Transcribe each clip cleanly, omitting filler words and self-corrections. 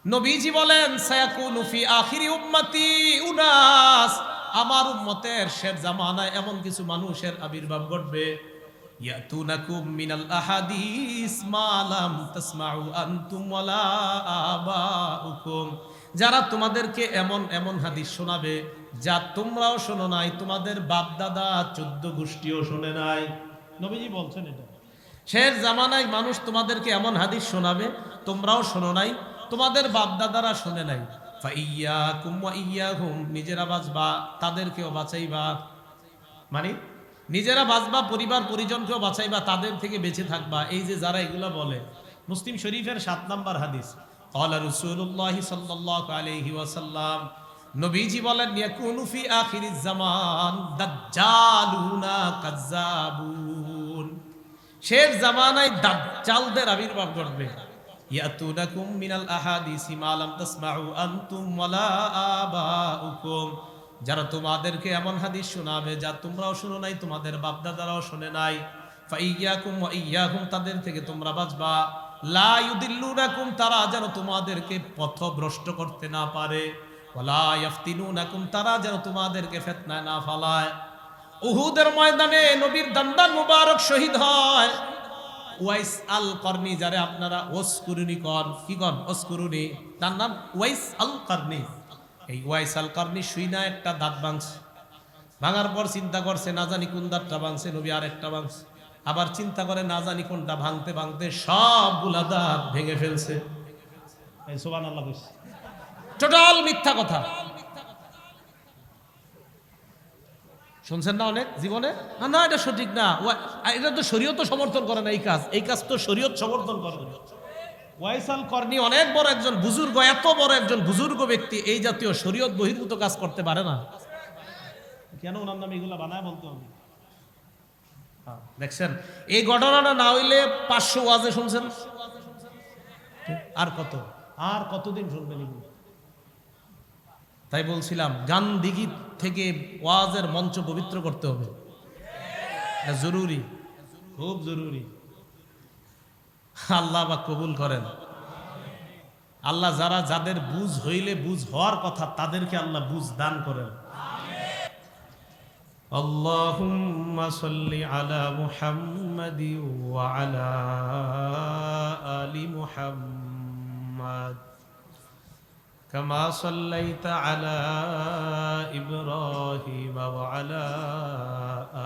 নবীজি বলেন সায়াকুনু ফি আখিরি উম্মতি উনাস, আমার উম্মতের শেষ জামানায় এমন কিছু মানুষের আবির্ভাব ঘটবে, ইয়াতুনাকুম মিনাল আহাদিস মা লাম তাসমাউ আনতুম ওয়ালা আবাউকুম, যারা তোমাদেরকে এমন এমন হাদিস শোনাবে যা তোমরাও শোনো নাই, তোমাদের বাপ দাদা 14 গোষ্ঠীও শোনে নাই। নবীজি বলছেন এটা। শেষ জামানায় মানুষ তোমাদেরকে এমন হাদিস শোনাবে তোমরাও শোনো নাই, তোমাদের বাপ দাদারা শোনে নাই। ফাইয়াকুম ওয়া ইয়াহুম, নিজেরা বাঁচবা তাদেরকেও বাঁচাইবা, মানে নিজেরা বাঁচবা, পরিবার পরিজনকেও বাঁচাইবা, তাদের থেকে বেঁচে থাকবা। এই যে যারা এগুলো বলে, মুসলিম শরীফের 7 নম্বর হাদিস, ক্বালা রাসূলুল্লাহ সাল্লাল্লাহু আলাইহি ওয়াসাল্লাম, নবীজি বলেন ইয়াকুনু ফি আখিরিজ জামান দাজ্জালুনা কাজ্জাবুন, শেষ জামানায় দাজ্জালদের আবির্ভাব ঘটবে। ইয়াতুনাকুম মিনাল আহাদিসি মা লাম তাসমাউ আনতুম ওয়ালা আবাউকুম, যারা তোমাদেরকে এমন হাদিস শোনাবে যা তোমরাও শুনো নাই, তোমাদের বাপ দাদারাও শুনে নাই। ফাইয়াকুম ওয়া ইয়াহুম, তাদের থেকে তোমরা বাঁচবা। লা ইউদিল্লুনাকুম, তারা যেন তোমাদেরকে পথভ্রষ্ট করতে না পারে। ওয়ালা ইয়াফতিনুনাকুম, তারা যেন তোমাদেরকে ফিতনায় না ফালায়। উহুদের ময়দানে নবীর দান্দান মুবারক শহীদ হয় ওয়াইস আল করনি, যারে আপনারা ওসকুরুনি কন, কি কন ওসকুরুনি, তার নাম ওয়াইস আল করনি। এই ওয়াইস আল করনি শুইনা একটা দাঁত ভাঙছে, ভাঙার পর চিন্তা করছে না জানি কোন দাঁতটা ভাঙছে, নবী আর একটা ভাঙছে, আবার চিন্তা করে না জানি কোনটা, ভাঙতে ভাঙতে সবগুলা দাঁত ভেঙে ফেলছে। সুবহানাল্লাহ, টোটাল মিথ্যা কথা শুনছেন না অনেক জীবনে, না এটা সঠিক না, এটা তো শরীয়ত সমর্থন করে না, এই কাজ তো শরীয়ত সমর্থন করে না। ওয়াইসাল করনি অনেক বড় একজন বুজুর্গ, এত বড় একজন বুজুর্গ ব্যক্তি এই জাতীয় শরীয়ত বহির্ভূত কাজ করতে পারে না। কেন ওনার নামে এগুলা বানায় বলতে হবে? দেখছেন, এই ঘটনাটা না হইলে 500 ওয়াজে শুনছেন, আর কতদিন শুনবেন এগুলো? তাই বলছিলাম গান্ধীগি থেকে ওয়াজের মঞ্চ পবিত্র করতে হবে, এটা জরুরি, খুব জরুরি। আল্লাহ বা কবুল করেন। আল্লাহ যাদের বুঝ হইলে, বুঝ হওয়ার কথা, তাদেরকে আল্লাহ বুঝ দান করেন। আল্লাহুম্মা সাল্লি আলা মুহাম্মাদি ওয়া আলা আলি মুহাম্মাদ কামা সাল্লাইতা আলা ইব্রাহিম ওয়া আলা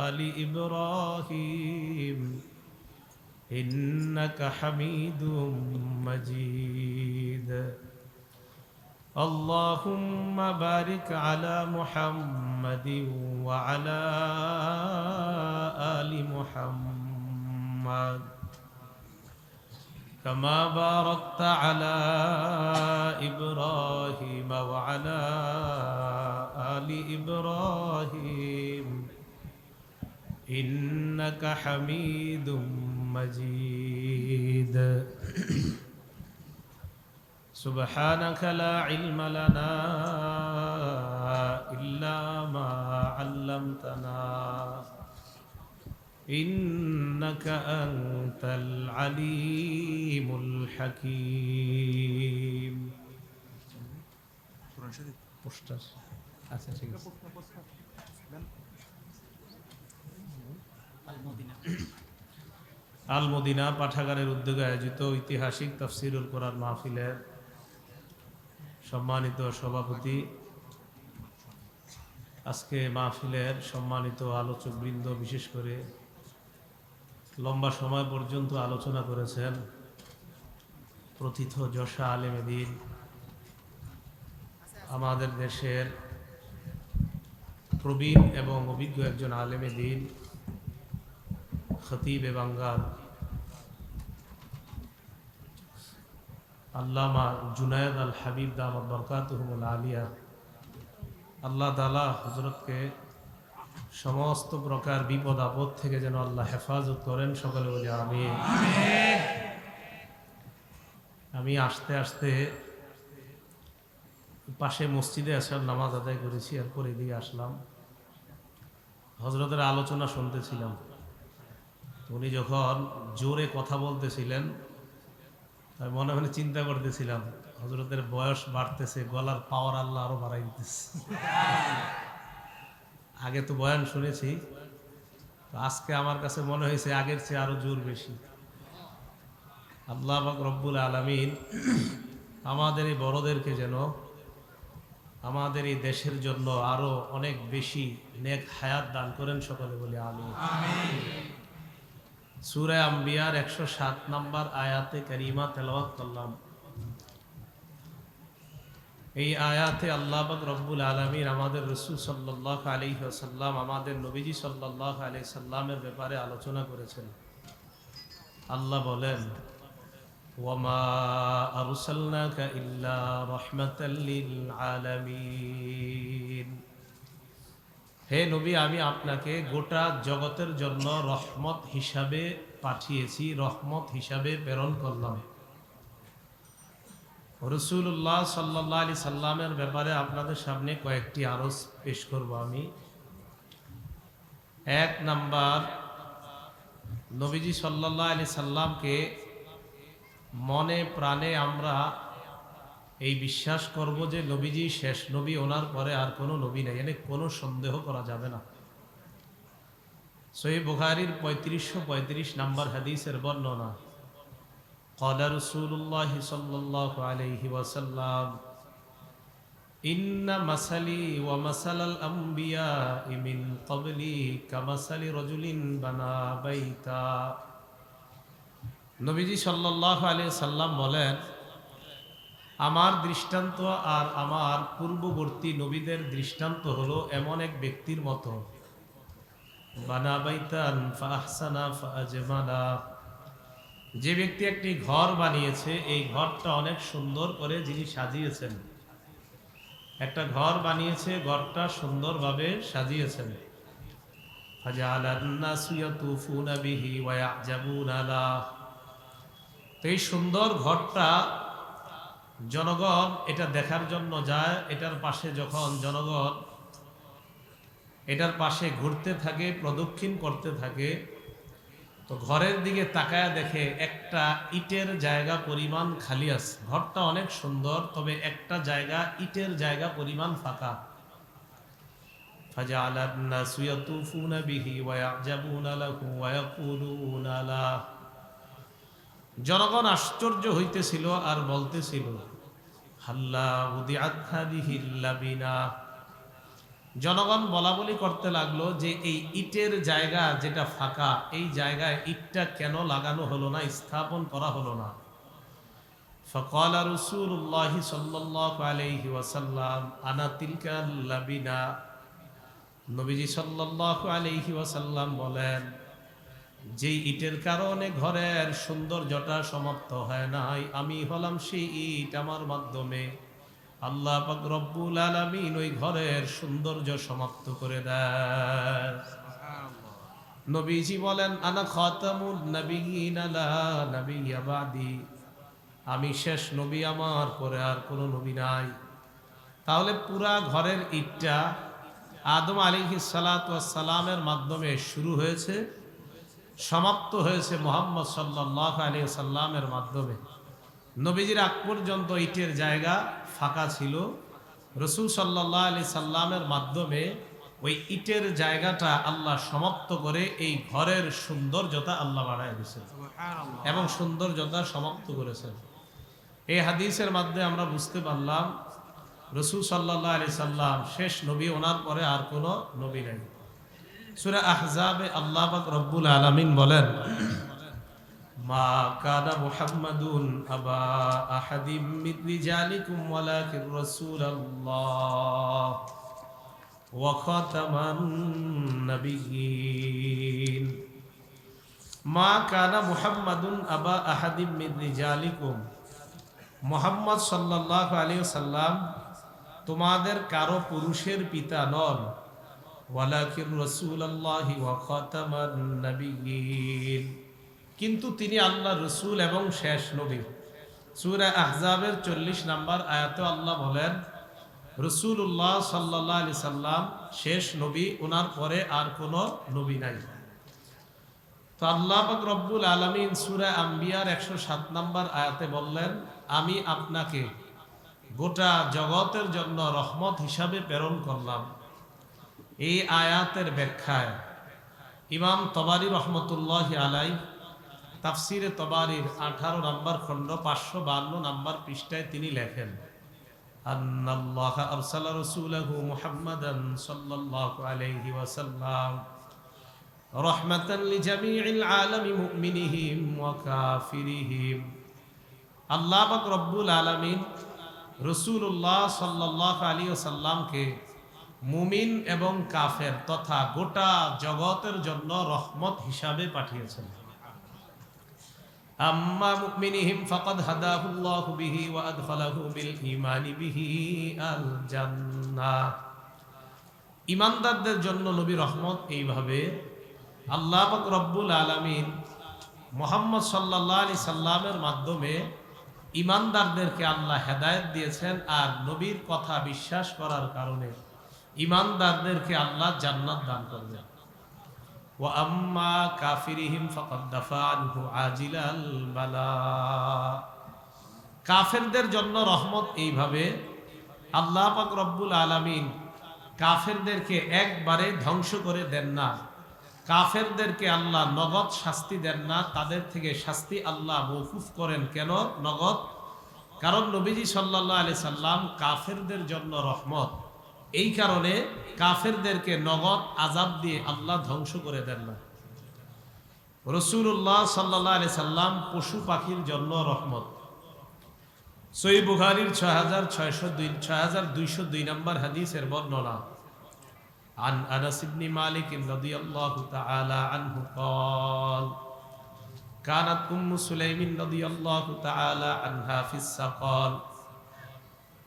আলি ইব্রাহিম ইন্নাকা হামিদুম মাজিদ। আল্লাহুম্মা বারিক আলা মুহাম্মাদিন ওয়া আলা আলি মুহাম্মাদ কামা বারাকতা আলা ইব্রাহিম ওয়া আলা আলি ইব্রাহিম ইন্নাকা হামিদুম মাজিদ। সুবহানাকা লা ইলমা লানা ইল্লা মা আল্লামতানা ইন্নাকা আনতাল আলিমুল হাকীম। পোস্টার আচ্ছা ঠিক আছে। আল মদিনা পাঠাগারের উদ্যোগে আয়োজিত ঐতিহাসিক তাফসিরুল কোরআন মাহফিলের সম্মানিত সভাপতি, আজকে মাহফিলের সম্মানিত আলোচকবৃন্দ, বিশেষ করে লম্বা সময় পর্যন্ত আলোচনা করেছেন প্রথিত যশা আলেমে দ্বীন, আমাদের দেশের প্রবীণ এবং অভিজ্ঞ একজন আলেমে দ্বীন, খতিবে বাঙ্গাল আল্লামা জুনায়েদ আল হাবিব দামাত বরকাতুহুল আলিয়া। আল্লাহ তাআলা হযরতকে সমস্ত প্রকার বিপদ আপদ থেকে যেন আল্লাহ হেফাজত করেন, সকলে বলি আমিন। আমি আস্তে আস্তে পাশে মসজিদে আসার নামাজ আদায় করেছি, এরপর এদিকে আসলাম, হযরতের আলোচনা শুনতেছিলাম। উনি যখন জোরে কথা বলতেছিলেন, আমি মনে মনে চিন্তা করতেছিলাম হযরতের বয়স বাড়তেছে, গলার পাওয়ার আল্লাহ আরো বাড়াই দিতেছে। আগে তো বয়ান শুনেছি, তো আজকে আমার কাছে মনে হয়েছে আগের চেয়ে আরো জোর বেশি। আল্লাহ পাক রব্বুল আলামিন আমাদের এই বড়দেরকে যেন আমাদের এই দেশের জন্য আরো অনেক বেশি নেক হায়াত দান করেন, সকলে বলি আমিন। সূরা আম্বিয়ার 107 নম্বর আয়াতে কারিমা তেলাওয়াত করলাম। এই আয়াতে আল্লাহ পাক রব্বুল আলামিন আমাদের রাসূল সাল্লাল্লাহু আলাইহি ওয়াসাল্লাম, আমাদের নবীজি সাল্লাল্লাহু আলাইহি সাল্লামের ব্যাপারে আলোচনা করেছেন। আল্লাহ বলেন, ওয়ামা আরসালনাকা ইল্লা রাহমাতাল লিল আলামিন। হে নবী, আমি আপনাকে গোটা জগতের জন্য রহমত হিসাবে পাঠিয়েছি, রহমত হিসাবে প্রেরণ করলাম। রাসূলুল্লাহ সাল্লাল্লাহু আলাইহি সাল্লামের ব্যাপারে আপনাদের সামনে কয়েকটি আরজ পেশ করব আমি। এক নাম্বার, নবীজি সাল্লাল্লাহু আলাইহি সাল্লামকে মনে প্রাণে আমরা এই বিশ্বাস করব যে নবীজি শেষ নবী, ওনার পরে আর কোনো নবী নেই, এনে কোনো সন্দেহ করা যাবে না। সহিহ বুখারীর 3535 নম্বর হাদিসের বর্ণনা, ক্বালা রাসূলুল্লাহ সাল্লাল্লাহু আলাইহি ওয়াসাল্লাম, ইন্না মাসালি ওয়া মাসালাল আমবিয়া মিন ক্বাবলি কামাসালি রাজুলিন বানা বাইতা। নবীজি সাল্লাল্লাহু আলাইহি সাল্লাম বলেন, আমার দৃষ্টান্ত আর আমার পূর্ববর্তী নবীদের দৃষ্টান্ত হলো এমন এক ব্যক্তির মতো, বানা বাইতান ফাহসানা ফাআজমালা, যে ব্যক্তি একটি ঘর বানিয়েছে, এই ঘরটা অনেক সুন্দর করে যিনি সাজিয়েছেন। একটা ঘর বানিয়েছে, ঘরটা সুন্দরভাবে সাজিয়েছেন। ফাজাআলান নাসু ইয়াতুফুনা বিহি ওয়া ইয়াজাবুনা লা, তো এই সুন্দর ঘরটা জনগণ এটা দেখার জন্য যায়। এটার পাশে যখন জনগণ এটার পাশে ঘুরতে থাকে, প্রদক্ষিণ করতে থাকে, তো ঘরের দিকে তাকায় দেখে একটা ইটের জায়গা পরিমাণ খালি আছে। ঘরটা অনেক সুন্দর, তবে একটা জায়গা, ইটের জায়গা পরিমাণ ফাঁকা। ফাজাআলান নাসু ইয়াতুফুনা বিহি ওয়া ইয়াজাবুনা লাহু ওয়া ইয়াকুলুনা লা, জনগণ আশ্চর্য হইতেছিল আর বলতেছিল, হাল্লা উদিআত হাদিহিল লাবিনা। জনগণ বলা বলি করতে লাগলো যে এই ইটের জায়গা যেটা ফাঁকা, এই জায়গায় ইটটা কেন লাগানো হলো না, স্থাপন করা হলো না। ফাকালা রাসূলুল্লাহ সাল্লাল্লাহু আলাইহি ওয়াসাল্লাম, আনা তিলকাল লাবিনা। নবীজি সাল্লাল্লাহু আলাইহি ওয়াসাল্লাম বলেন, যেই ইটের কারণে ঘরের সৌন্দর্যটা সমাপ্ত হয় নাই, আমি হলাম সেই ইট। আমার মাধ্যমে আল্লাহ পাক রব্বুল আলামিন ওই ঘরের সৌন্দর্য সমাপ্ত করে দেয়। নবীজি বলেন, আনা খাতামুন নাবিয়িন লা নাবিয়্যা বাদি, আমি শেষ নবী, আমার পরে আর কোনো নবী নাই। তাহলে পুরা ঘরের ইটটা আদম আলাইহিস সালাতু ওয়াস সালামের মাধ্যমে শুরু হয়েছে, সমাপ্ত হয়েছে মুহাম্মদ সাল্লাল্লাহু আলাইহি সাল্লামের মাধ্যমে। নবীজির আগ পর্যন্ত ইটের জায়গা ফাঁকা ছিল, রাসূল সাল্লাল্লাহু আলাইহি সাল্লামের মাধ্যমে ওই ইটের জায়গাটা আল্লাহ সমাপ্ত করে এই ঘরের সৌন্দর্যতা আল্লাহ বাড়ায় দিয়েছেন এবং সৌন্দর্যতা সমাপ্ত করেছেন। এই হাদিসের মাধ্যমে আমরা বুঝতে পারলাম রাসূল সাল্লাল্লাহু আলাইহি সাল্লাম শেষ নবী, ওনার পরে আর কোনো নবী নাই। সূরা আহজাবে আল্লাহ পাক রব্বুল আলামিন বলেন, মা কানা মুহাম্মাদুন আবা আহাদিম মিন রিজালিকুম ওয়ালাকিন রাসূলুল্লাহ ওয়া খাতামান নাবিয়্যিন। মা কানা মুহাম্মাদুন আবা আহাদিম মিন রিজালিকুম, মুহাম্মদ সাল্লাল্লাহু আলাইহি ওয়াসাল্লাম তোমাদের কারো পুরুষের পিতা নন, ওয়ালাকিন রাসূলুল্লাহি ওয়া খাতামান নাবিয়্যিন, কিন্তু তিনি আল্লাহর রাসূল এবং শেষ নবী। সূরা আহজাবের 40 নম্বর আয়াতে আল্লাহ বলেন, রাসূলুল্লাহ সাল্লাল্লাহু আলাইহি সাল্লাম শেষ নবী, ওনার পরে আর কোনো নবী নাই। তো আল্লাহ পাক রব্বুল আলামিন সূরা আম্বিয়ার 107 নম্বর আয়াতে বললেন, আমি আপনাকে গোটা জগতের জন্য রহমত হিসাবে প্রেরণ করলাম। এই আয়াতের ব্যাখ্যায় ইমাম তবারি রহমতুল্লাহ আলাই তাফসিরে তবারির 18 নম্বর খণ্ড 552 নম্বর পৃষ্ঠায় তিনি লেখেন, আন্নাল্লাহ আরসালা রাসূলাহু মুহাম্মাদান সাল্লাল্লাহু আলাইহি ওয়াসাল্লাম রাহমাতান লিজামিইল আলামি মুমিনিহিম ওয়া কাফিরিহিম। আল্লাহ পাক রব্বুল আলামিন রাসূলুল্লাহ সাল্লাল্লাহু আলাইহি ওয়াসাল্লামকে মুমিন এবং কাফের তথা গোটা জগতের জন্য রহমত হিসাবে পাঠিয়েছেন। আম্মা মুমিনিহিম ফাকাদ হাদাহুল্লাহু বিহি ওয়া আদখালাহু বিল ঈমানি বিহি আল জান্নাহ। ঈমানদারদের জন্য নবী রহমত এইভাবে আল্লাহ পাক রব্বুল আলামিন মুহাম্মদ সাল্লাল্লাহু আলাইহি সাল্লামের মাধ্যমে ঈমানদারদেরকে আল্লাহ হেদায়েত দিয়েছেন, আর নবীর কথা বিশ্বাস করার কারণে ঈমানদারদেরকে আল্লাহ জান্নাত দান করবেন। ওয়া আম্মা কাফিরিহিম ফাকাদ দাফা আনহু আজিলাল বালা। কাফেরদের জন্য রহমত এইভাবে আল্লাহ পাক রব্বুল আলামিন কাফেরদেরকে একবারে ধ্বংস করে দেন না, কাফেরদেরকে আল্লাহ নগদ শাস্তি দেন না, তাদের থেকে শাস্তি আল্লাহ মওকুফ করেন। কেন নগদ? কারণ নবীজি সাল্লাল্লাহু আলাইহি সাল্লাম কাফেরদের জন্য রহমত, এই কারণে কাফেরদেরকে নগদ আযাব দিয়ে আল্লাহ ধ্বংস করে দেন না। রাসূলুল্লাহ সাল্লাল্লাহু আলাইহি সাল্লাম পশু পাখির জন্য রহমত। সহিহ বুখারীর 6202 নম্বর হাদিসের বর্ণনা, عن أنس بن مالك رضي الله تعالى عنه قال كانت أم سليم رضي الله تعالى عنها في السقال।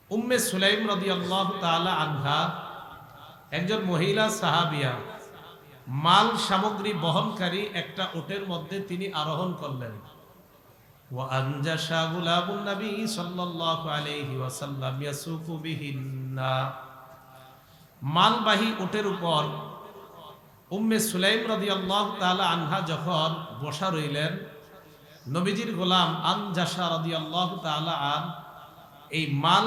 উম্মে সুলাইম রাদিয়াল্লাহু তাআলা আনহা একজন মহিলা সাহাবিয়া, মাল সামগ্রী বহনকারী একটা উটের মধ্যে তিনি আরোহণ করলেন। ওয়া আনজাশা গুলাবুন নবী সাল্লাল্লাহু আলাইহি ওয়াসাল্লাম ইয়াসুকু বিহিন্না। মালবাহী উটের উপর উম্মে সুলাইম রাদিয়াল্লাহু তাআলা আনহা যখন বসা রইলেন, নবীজির গোলাম আনজাশা রাদিয়াল্লাহু তাআলা আন এই মাল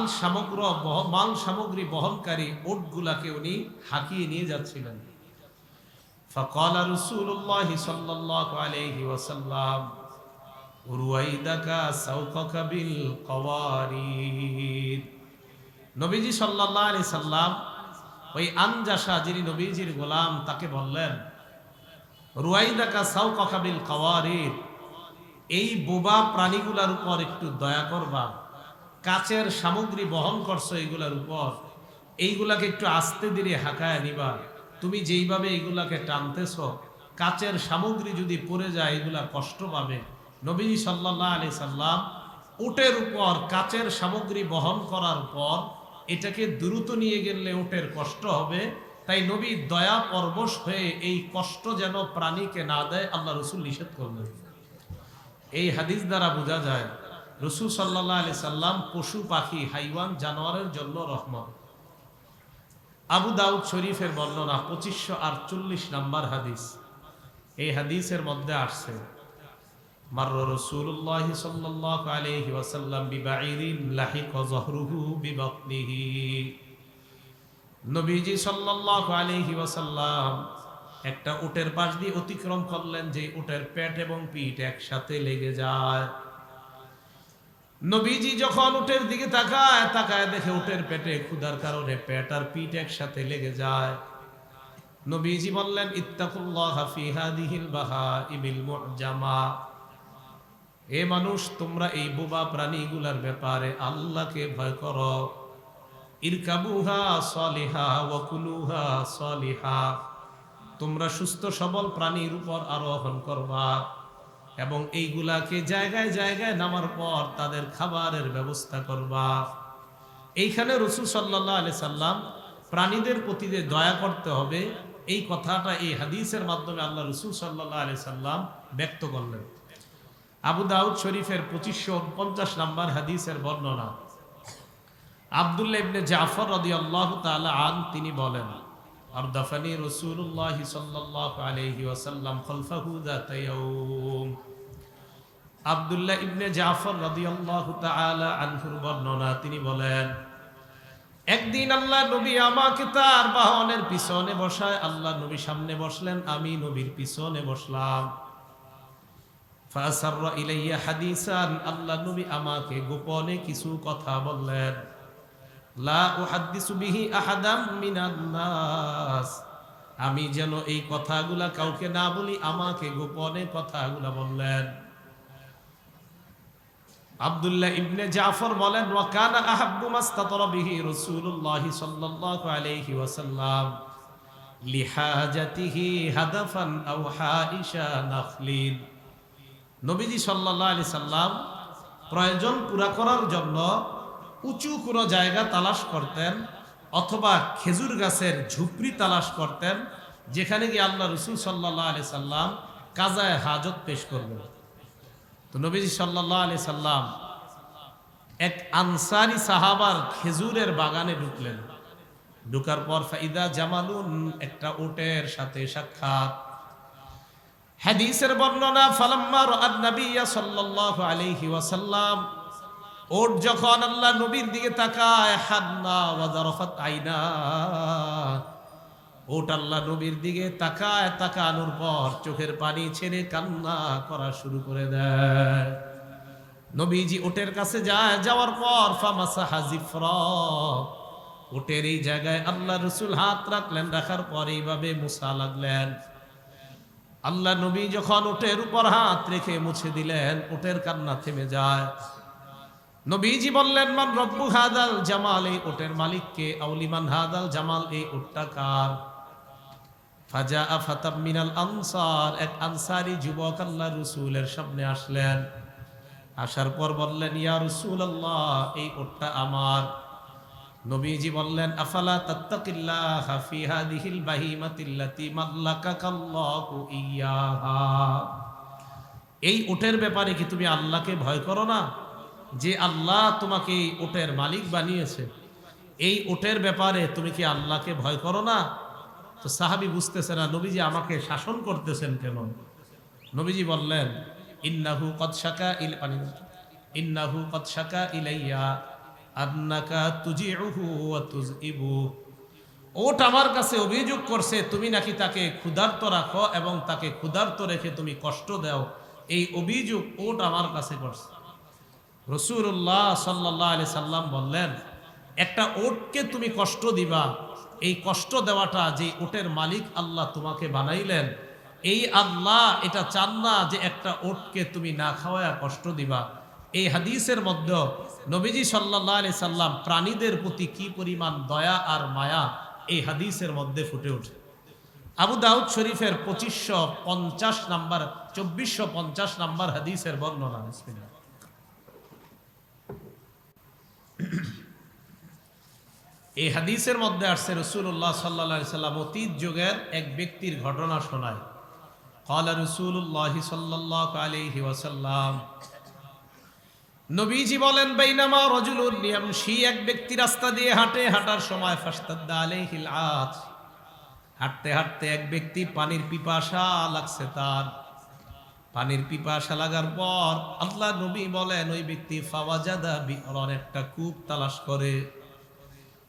সামগ্রী বহনকারী উটগুলাকে উনি হাঁকিয়ে নিয়ে যাচ্ছিলেন। ফাকালা রাসূলুল্লাহ সাল্লাল্লাহু আলাইহি ওয়াসাল্লাম রুয়াইদাকা সাওকাকা বিল কওয়ারিদ। নবীজি সাল্লাল্লাহু আলাইহি সাল্লাম ওই আনজাশা, যিনি নবীজির গোলাম, তাকে বললেন, রুয়াইদাকা সাওকাকা বিল কওয়ারিদ, এই বোবা প্রাণীগুলার উপর একটু দয়া করবা। কাচের সামগ্রী বহন করছো এগুলার উপর, এইগুলাকে একটু আস্তে ধীরে হাঁকায় নিবা। তুমি যেইভাবে এইগুলাকে টানতেছ, কাচের সামগ্রী যদি পড়ে যায় এগুলা কষ্ট পাবে। নবীজি সাল্লাল্লাহু আলাইহি সাল্লাম উটের উপর কাচের সামগ্রী বহন করার পর এটাকে দ্রুত নিয়ে গেলে উটের কষ্ট হবে, তাই নবী দয়া পরবশ হয়ে এই কষ্ট যেন প্রাণীকে না দেয় আল্লাহ রাসূল নিষেধ করলেন। এই হাদিস দ্বারা বোঝা যায় রাসূল সাল্লাল্লাহু আলাইহি সাল্লাম পশু পাখি হাইওয়ান জানোয়ারের জন্য রহমত। আবু দাউদ শরীফের বর্ণনা 2548 নম্বর হাদিস। এই হাদিসের মধ্যে আসছে, মার রাসূলুল্লাহ সাল্লাল্লাহু আলাইহি ওয়াসাল্লাম বিবাইরিন লাহিকা যহরুহু বিবাতনিহি। নবীজি সাল্লাল্লাহু আলাইহি ওয়াসাল্লাম একটা উটের পাশ দিয়ে অতিক্রম করলেন, যে উটের পেট এবং পিঠ একসাথে লেগে যায়। নবীজি যখন উটের দিকে তাকায় দেখে উটের পেটে ক্ষুধার কারণে পেট আর পিঠ একসাথে লেগে যায়। নবীজি বললেন, ইত্তাকুল্লাহা ফি হাদিহিল বাহাইমিল মুআজামা। এ মানুষ, তোমরা এই বোবা প্রাণীগুলার ব্যাপারে আল্লাহকে ভয় করো। ইরকাবুহা সালিহা ওয়া কুলুহা সালিহা। তোমরা সুস্থ সবল প্রাণীর উপর আরোহণ করবা এবং এইগুলাকে জায়গায় জায়গায় নামার পর তাদের খাবারের ব্যবস্থা করবা। এইখানে রাসূল সাল্লাল্লাহু আলাইহি সাল্লাম প্রাণীদের প্রতি যে দয়া করতে হবে, এই কথাটা এই হাদিসের মাধ্যমে আল্লাহ রাসূল সাল্লাল্লাহু আলাইহি সাল্লাম ব্যক্ত করলেন। আবু দাউদ শরীফের 2549 নম্বর হাদিসের বর্ণনা, আব্দুল্লাহ ইবনে জাফর রাদিয়াল্লাহু তাআলা আন তিনি বলেন, আরদাফানি রাসূলুল্লাহ সাল্লাল্লাহু আলাইহি ওয়াসাল্লাম খালফাহু যাতা ইয়াউম। আব্দুল্লাহ ইবনে জাফর রাদিয়াল্লাহু তাআলা আনহুর বর্ণনা, তিনি বলেন, একদিন আল্লাহ নবী আমাকে তার বাহনের পিছনে বসায়, আল্লাহ নবী সামনে বসলেন, আমি নবীর পিছনে বসলাম। ফাসাররা ইলাইয়া হাদিসান, আল্লাহ নবী আমাকে গোপনে কিছু কথা বললেন। লা উহাদ্দিসু বিহি আহাদাম মিনান নাস, আমি যেন এই কথাগুলা কাউকে না বলি, আমাকে গোপনে কথাগুলা বললেন। আব্দুল্লাহ ইবনে জাফর বলেন, ওয়া কানা আহাব্বু মাস্তাতরা বিহি রাসূলুল্লাহ সাল্লাল্লাহু আলাইহি ওয়াসাল্লাম লিহাজাতিহি হাদাফান আও হাইশা নাখলিন। নবীজি সাল্লাল্লাহু আলাইহি সাল্লাম প্রয়োজন পুরা করার জন্য উঁচু কোনো জায়গা তালাশ করতেন, অথবা খেজুর গাছের ঝুপড়ি তালাশ করতেন, যেখানে গিয়ে আল্লাহ রাসূল সাল্লাল্লাহু আলাইহি সাল্লাম কাজায়ে হাজত পেশ করবেন। তো নবীজি সাল্লাল্লাহু আলাইহি সাল্লাম এক আনসারি সাহাবার খেজুরের বাগানে ঢুকলেন। ঢুকার পর ফাইদা জামালুন, একটা উটের সাথে সাক্ষাৎ। হাদিসের বর্ণনা, ফালাম্মা রাআন নবিয়্য সাল্লাল্লাহু আলাইহি ওয়াসাল্লাম, উট যখন আল্লাহ নবীর দিকে তাকায়, হান্না ওয়া যারাফাত আইনা, উট আল্লাহ নবীর দিকে তাকায়, তাকানোর পর চোখের পানি ছেড়ে কান্না করা শুরু করে দেয়। নবীজি উটের কাছে যায়, যাওয়ার পর ফামাসাহা জিফরা, উটের এই জায়গায় আল্লাহ রাসূল হাত রাখলেন, রাখার পর এইভাবে মুছা লাগলেন। আল্লাহ নবী যখন উটের উপর হাত রেখে মুছে দিলেন, উটের কান্না থেমে যায়। নবীজি বললেন, মান রব্বু হাদাল জামাল, এই উটের মালিককে। আউলিমান হাদাল জামাল, এই উটটা কার? ফাজা ফাতাম মিনাল আনসার, এক আনসারি যুবক আল্লাহ রাসূলের সামনে আসলেন। আসার পর বললেন, ইয়া রাসূলুল্লাহ, এই উটটা আমার। নবীজি বললেন, আফালা তাত্তাকিল্লাহ ফি হাদিহিল বাহিমাতিল্লাতি মাল্লাকাকাল্লাহু ইয়াহা, এই উটের ব্যাপারে কি তুমি আল্লাহকে ভয় করো না? যে আল্লাহ তোমাকে এই উটের মালিক বানিয়েছে, এই উটের ব্যাপারে তুমি কি আল্লাহকে ভয় করো না? তো সাহাবী বুঝতেছে না, নবীজি আমাকে শাসন করতেছেন কেন? নবীজি বললেন, ইন্নাহু কদ শাকা ইলাইয়া আন্নাকা তুজিউহু ওয়া তুযইবু, ওট আমার কাছে অভিযোগ করছে তুমি নাকি তাকে ক্ষুধার্ত রাখো এবং তাকে ক্ষুধার্ত রেখে তুমি কষ্ট দাও। এই অভিযোগ ওট আমার কাছে করছে। রাসূলুল্লাহ সাল্লাল্লাহু আলাইহি সাল্লাম বললেন, একটা ওটকে তুমি কষ্ট দিবা, এই কষ্ট দেওয়াটা যে ওটের মালিক আল্লাহ তোমাকে বানাইলেন, এই আল্লাহ এটা চান না যে একটা ওটকে তুমি না খাওয়ায়া কষ্ট দিবা। এই হাদিসের মধ্যে নবীজি সাল্লাল্লাহু আলাইহি সাল্লাম প্রাণীদের প্রতি কি পরিমাণ দয়া আর মায়া এই হাদিসের মধ্যে ফুটে ওঠে। আবু দাউদ শরীফের 2450 নাম্বার হাদিসের বর্ণনা। বিসমিল্লাহ। এই হাদিসের মধ্যে আসছে, রাসূলুল্লাহ সাল্লাল্লাহু আলাইহি সাল্লাম অতীত যুগের এক ব্যক্তির ঘটনা শোনায়। ক্বালা রাসূলুল্লাহ সাল্লাল্লাহু আলাইহি ওয়াসাল্লাম, নবীজি বলেন, বাইনামা রাজুলুন ইয়ামশি, এক ব্যক্তি রাস্তা দিয়ে হাঁটে, হাঁটার সময় ফাশতাদ্দা আলাইহিল আত, হাঁটতে হাঁটতে এক ব্যক্তি পানির পিপাসা লাগছে তার। পানির পিপাসা লাগার পর আল্লাহ নবী বলেন, ওই ব্যক্তি ফাওয়াজাদা বিরন, একটা কূপ তালাশ করে।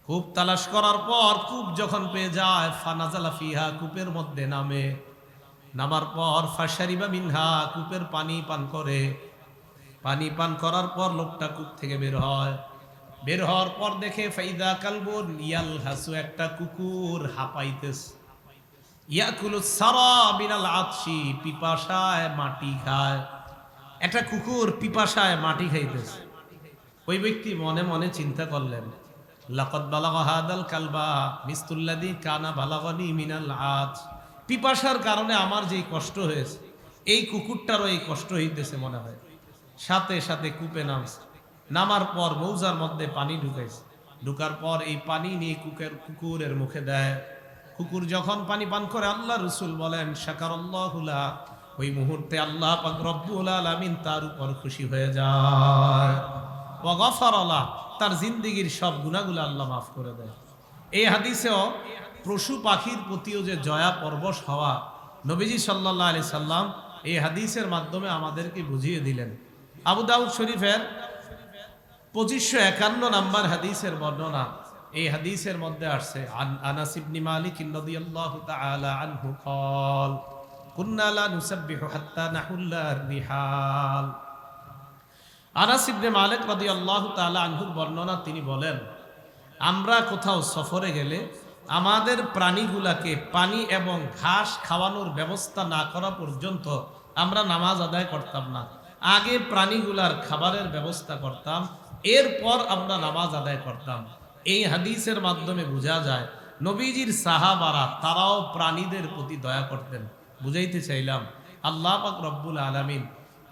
কূপ তালাশ করার পর কূপ যখন পেয়ে যায়, ফানাজালা ফিহা, কূপের মধ্যে নামে। নামার পর ফাশারিবা মিনহা, কূপের পানি পান করে। পানি পান করার পর লোকটা কূপ থেকে বের হয়। বের হওয়ার পর দেখে ফাইদা কালবুন ইয়ালহাসু, একটা কুকুর হাঁপাইতেছে। ইয়াকুলুস সারা বিনাল আতশি, পিপাসায় মাটি খায়। একটা কুকুর পিপাসায় মাটি খাইতেছে। ওই ব্যক্তি মনে মনে চিন্তা করলেন, লাকাদ বালাগা হাদাল কালবা মিসতুল্লাযী কানা বালাগানি মিনাল আত, পিপাসার কারণে আমার যেই কষ্ট হয়েছে, এই কুকুরটারও এই কষ্ট হইতেছে মনে হয়। সাথে সাথে কূপে নামছে। নামার পর মৌজার মধ্যে পানি ঢুকাইছে। ঢুকার পর এই পানি নিয়ে কুকুরের মুখে দেয়। কুকুর যখন পানি পান করে, আল্লাহ রাসূল বলেন, শাকারাল্লাহু লা, ওই মুহূর্তে আল্লাহ পাক রব্বুল আলামিন তার উপর খুশি হয়ে যায়। ওয়া গফারা লা, তার জিন্দেগীর সব গুনাহগুলো আল্লাহ মাফ করে দেয়। এই হাদিসেও পশু পাখির প্রতিও যে দয়া পরবশ হওয়া, নবীজি সাল্লাল্লাহু আলাইহি সাল্লাম এই হাদিসের মাধ্যমে আমাদেরকে বুঝিয়ে দিলেন। আবু দাউদ শরীফের 2551 নাম্বার হাদিসের বর্ণনা। এই হাদিসের মধ্যে আসছে আনাস ইবনে মালিক রাদিয়াল্লাহু তাআলা আনহু قال কুন্না লা নুসাব্বিহু হাত্তা নাহুল্লা রিহাল। আনাস ইবনে মালিক রাদিয়াল্লাহু তাআলা আনহুর বর্ণনা, তিনি বলেন, আমরা কোথাও সফরে গেলে আমাদের প্রাণীগুলাকে পানি এবং ঘাস খাওয়ানোর ব্যবস্থা না করা পর্যন্ত আমরা নামাজ আদায় করতাম না। আগে প্রাণীগুলার খাবারের ব্যবস্থা করতাম, এরপর আমরা নামাজ আদায় করতাম। এই হাদিসের মাধ্যমে বোঝা যায় নবীজির সাহাবারা তারাও প্রাণীদের প্রতি দয়া করতেন। বুঝাইতে চাইলাম আল্লাহ পাক রব্বুল আলামিন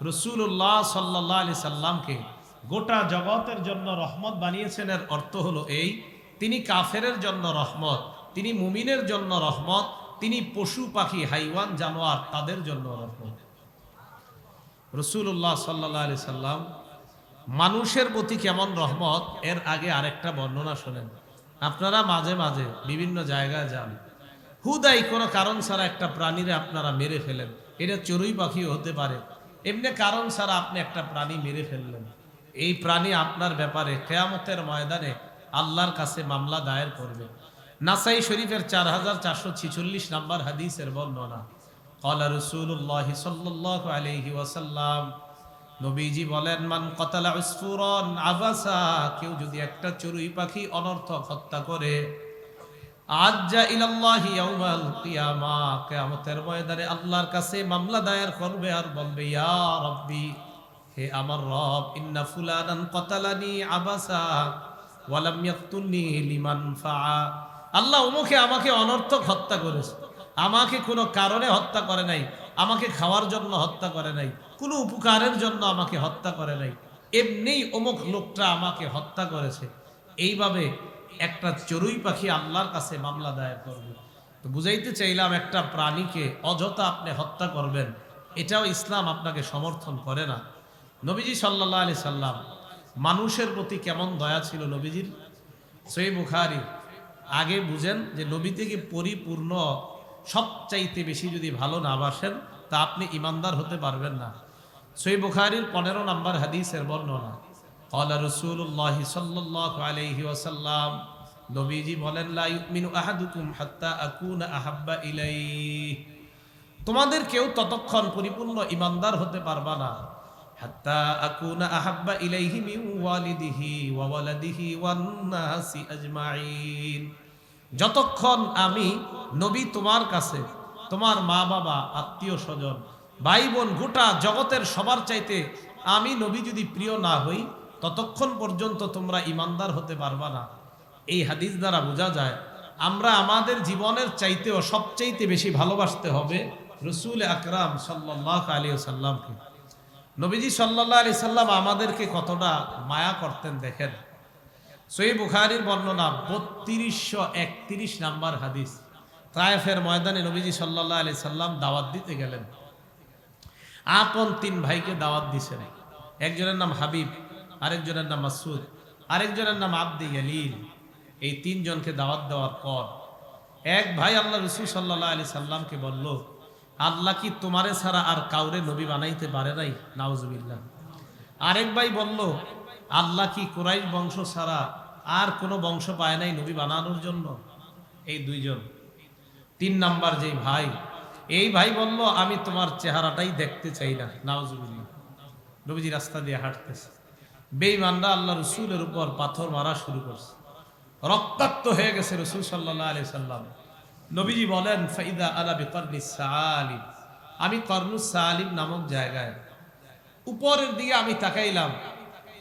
রাসূলুল্লাহ সাল্লাল্লাহু আলাইহি সাল্লামকে গোটা জগতের জন্য রহমত বানিয়েছেন। এর অর্থ হলো এই, তিনি কাফেরের জন্য রহমত, তিনি মুমিনের জন্য রহমত, তিনি পশু পাখি হাইওয়ান জানোয়ার তাদের জন্য রহমত। রাসূলুল্লাহ সাল্লাল্লাহু আলাইহি সাল্লাম মানুষের প্রতি কেমন রহমত, এর আগে আরেকটা বর্ণনা শোনেন। আপনারা মাঝে মাঝে বিভিন্ন জায়গায় যান, হুদাই কোনো কারণ ছাড়া একটা প্রাণীরে আপনারা মেরে ফেলেন। এটা চড়ুই পাখিও হতে পারে। এমনি কারণ ছাড়া আপনি একটা প্রাণী মেরে ফেললেন, এই প্রাণী আপনার ব্যাপারে কিয়ামতের ময়দানে আল্লাহর কাছে মামলা দায়ের করবে। নাসাই শরীফের 4446 নাম্বার হাদিসের বর্ণনা। ক্বালা রাসূলুল্লাহ সাল্লাল্লাহু আলাইহি ওয়াসাল্লাম, নবীজি বলেন, মান কাতালা উসফুরান আবাসা, কেউ যদি একটা চড়ুই পাখি অনর্থক হত্যা করে, আজ্জা ইলাল্লাহি ইয়াউমাল কিয়ামা, কিয়ামতের ময়দানে আল্লাহর কাছে মামলা দায়ের করবে আর বলবে, ইয়া রাব্বি, হে আমার রব, ইন্না ফুলানান কাতালানি আবাসা ওয়া লাম ইয়াকতুলনি লিমান ফাআ, আল্লাহ অমুকে আমাকে অনর্থক হত্যা করেছে, আমাকে কোনো কারণে হত্যা করে নাই, আমাকে খাওয়ার জন্য হত্যা করে নাই, কোনো উপকারের জন্য আমাকে হত্যা করে নাই, এমনিই অমুক লোকটা আমাকে হত্যা করেছে। এইভাবে একটা চড়ুই পাখি আল্লাহর কাছে মামলা দায়ের করবে। তো বুঝাইতে চাইলাম, একটা প্রাণীকে অযথা আপনি হত্যা করবেন, এটাও ইসলাম আপনাকে সমর্থন করে না। নবীজি সাল্লাল্লাহু আলাইহি সাল্লাম মানুষের প্রতি কেমন দয়া ছিল নবীজির। সহিহ বুখারী, আগে বুঝেন যে নবী থেকে পরিপূর্ণ সবচাইতে বেশি যদি ভালো না বাসেন তা আপনি ইমানদার হতে পারবেন না। সহিহ বুখারীর 15 নম্বর হাদিসের বর্ণনা। ক্বালা রাসূলুল্লাহ সাল্লাল্লাহু আলাইহি ওয়াসাল্লাম, নবীজি বলেন, লা ইউমিনু আহাদুকুম হাত্তা আকুনা আহাব্বা ইলাইহি, তোমাদের কেউ ততক্ষণ পরিপূর্ণ ইমানদার হতে পারবা না, হাত্তা আকুনা আহাব্বা ইলাইহি মিন ওয়ালিদিহি ওয়া ওয়ালাদিহি ওয়ান নাসি আজমাইন, যতক্ষণ আমি নবী তোমার কাছে, তোমার মা বাবা, আত্মীয় স্বজন, ভাই বোন, গোটা জগতের সবার চাইতে আমি নবী যদি প্রিয় না হই, ততক্ষণ পর্যন্ত তোমরা ইমানদার হতে পারবা না। এই হাদিস দ্বারা বোঝা যায় আমরা আমাদের জীবনের চাইতেও সবচাইতে বেশি ভালোবাসতে হবে রাসূল আকরাম সাল্লাল্লাহু আলাইহি ওয়াসাল্লামকে। নবীজি সাল্লাল্লাহু আলাইহি সাল্লাম আমাদেরকে কতটা মায়া করতেন দেখেন। সহিহ বুখারীর বর্ণনা 3231 নাম্বার হাদিস। তায়েফের ময়দানে নবীজি সাল্লাল্লাহু আলাইহি সাল্লাম দাওয়াত দিতে গেলেন। আপন 3 ভাইকে দাওয়াত দিয়েছেন। একজনের নাম হাবিব, আরেকজনের নাম মাসউদ, আরেকজনের নাম আব্দে ইয়ালিল। এই 3 জনকে দাওয়াত দেওয়ার পর এক ভাই আল্লাহ রাসূল সাল্লাল্লাহু আলাইহি সাল্লামকে বলল, আল্লাহ কি তোমারে ছাড়া আর কাউরে নবী বানাইতে পারে নাই? নাউজুবিল্লাহ। আরেক ভাই বলল, আল্লাহ কি কুরাইশ বংশ ছাড়া আর কোনো বংশ পায় নাই নবী বানানোর জন্য? এই 2 জন। 3 নাম্বার যে ভাই, এই ভাই বলল, আমি তোমার চেহারাটাই দেখতে চাই না। নাউজুবিল্লাহ। নবীজি রাস্তা দিয়ে হাঁটতেছে, বেঈমানরা আল্লাহ রাসূলের উপর পাথর মারা শুরু করছে, রক্তাক্ত হয়ে গেছে রাসূল সাল্লাল্লাহু আলাইহি সাল্লাম। নবীজি বলেন, ফাইদা আলা বিকরনিস সালিম, আমি করনুস সালিম নামক জায়গায় উপরের দিকে আমি তাকাইলাম,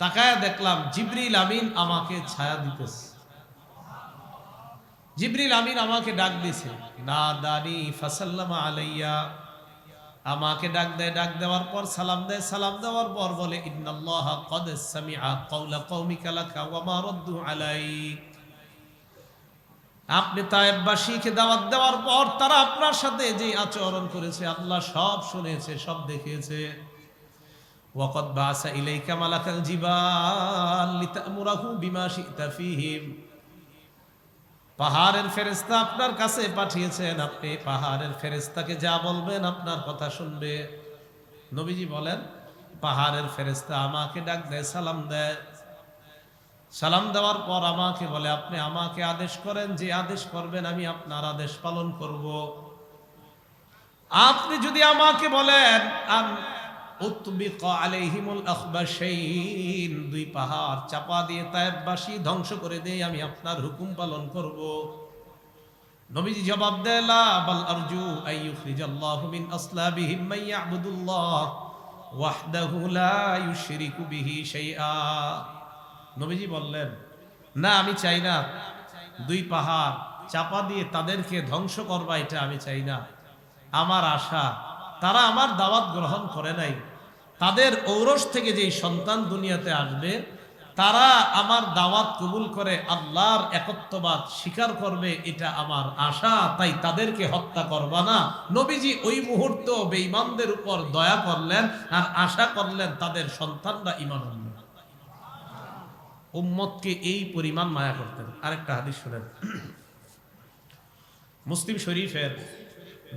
তাকায়া দেখলাম জিবরিল আমিন আমাকে ছায়া দিতেছে। জিবরিল আমিন আমাকে ডাক দিছে, না দানি ফাসাল্লামা আলাইয়া, আমাকে ডাক দেয়, ডাক দেওয়ার পর সালাম দেয়, সালাম দেওয়ার পর বলে, ইন্নাল্লাহা ক্বাদ সামিআ কাওলা কওমিকা লাকা ওয়া মা রাদ্দু আলাইক, আপনি তায়েববাসীকে দাওয়াত দেওয়ার পর তারা আপনার সাথে যে আচরণ করেছে আল্লাহ সব শুনেছে, সব দেখেছে। ওয়াকাদ বাসা ইলাইকা মালাকাল জিবাল লিতা'মুরাহু বিমা শি'তা ফীহিম, পাহাড়ের ফেরেশতা আপনার কাছে পাঠিয়েছেন, আপনি পাহাড়ের ফেরেশতাকে যা বলবেন আপনার কথা শুনবে। নবীজি বলেন পাহাড়ের ফেরেশতা আমাকে ডাক দেয়, সালাম দেয়। সালাম দেওয়ার পর আমাকে বলে আপনি আমাকে আদেশ করেন, যে আদেশ করবেন আমি আপনার আদেশ পালন করব। আপনি যদি আমাকে বলেন আন উতবিক আলাইহিমুল আখবাশাইন, দুই পাহাড় চাপা দিয়ে তায়েববাসী ধ্বংস করে দেই, আমি আপনার হুকুম পালন করব। নবীজি জবাব দেন লা বাল আরজু আইয়ুখরিজাল্লাহু মিন আসলাবিহিম মান ইয়াবুদুল্লাহ ওয়াহদাহু লা ইউশরিকু বিহি শাইআ। নবীজি বললেন না, আমি চাই না দুই পাহাড় চাপা দিয়ে তাদেরকে ধ্বংস করবা, এটা আমি চাই না। আমার আশা তারা আমার দাওয়াত গ্রহণ করে নাই, তাদের ঔরস থেকে যেই সন্তান দুনিয়াতে আসবে তারা আমার দাওয়াত কবুল করে আল্লাহর একত্ববাদ স্বীকার করবে, এটা আমার আশা, তাই তাদেরকে হত্যা করবা না। নবীজি ওই মুহূর্ত বেঈমানদের উপর দয়া করলেন আর আশা করলেন তাদের সন্তানরা ঈমান আনবে। উম্মতকে এই পরিমাণ মায়া করতেন। আরেকটা হাদিস শুনেন, মুসলিম শরীফের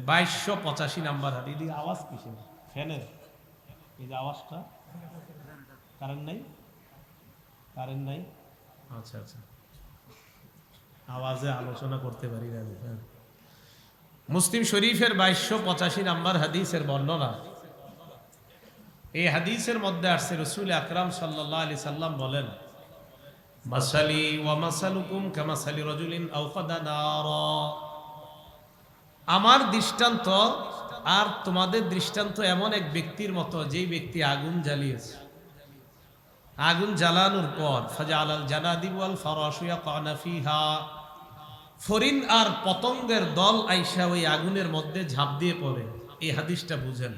2285 নাম্বার হাদিস। এই আওয়াজ কিসের? ফ্যানের এই যে আওয়াজটা, কারেন্ট নাই? কারেন্ট নাই, আচ্ছা আচ্ছা, আওয়াজে আলোচনা করতে পারি না। হ্যাঁ, মুসলিম শরীফের 2285 নাম্বার হাদিসের বর্ণনা। এই হাদিসের মধ্যে আসছে রাসূল আকরাম সাল্লাল্লাহু আলাইহি সাল্লাম বলেন, মাসালি ওয়া মাসালুকুম কামাসালি রাজুলিন আওকাদা নারা, আমার দৃষ্টান্ত আর তোমাদের দৃষ্টান্ত এমন এক ব্যক্তির মতো যেই ব্যক্তি আগুন জ্বালিয়েছে। আগুন জ্বালানোর পর ফাজালাল জানাদিব ওয়াল ফারাশু ইয়াকানা ফিহা, ফরিন আর পতঙ্গের দল আইসা ওই আগুনের মধ্যে ঝাঁপ দিয়ে পড়ে। এই হাদিসটা বুঝেন।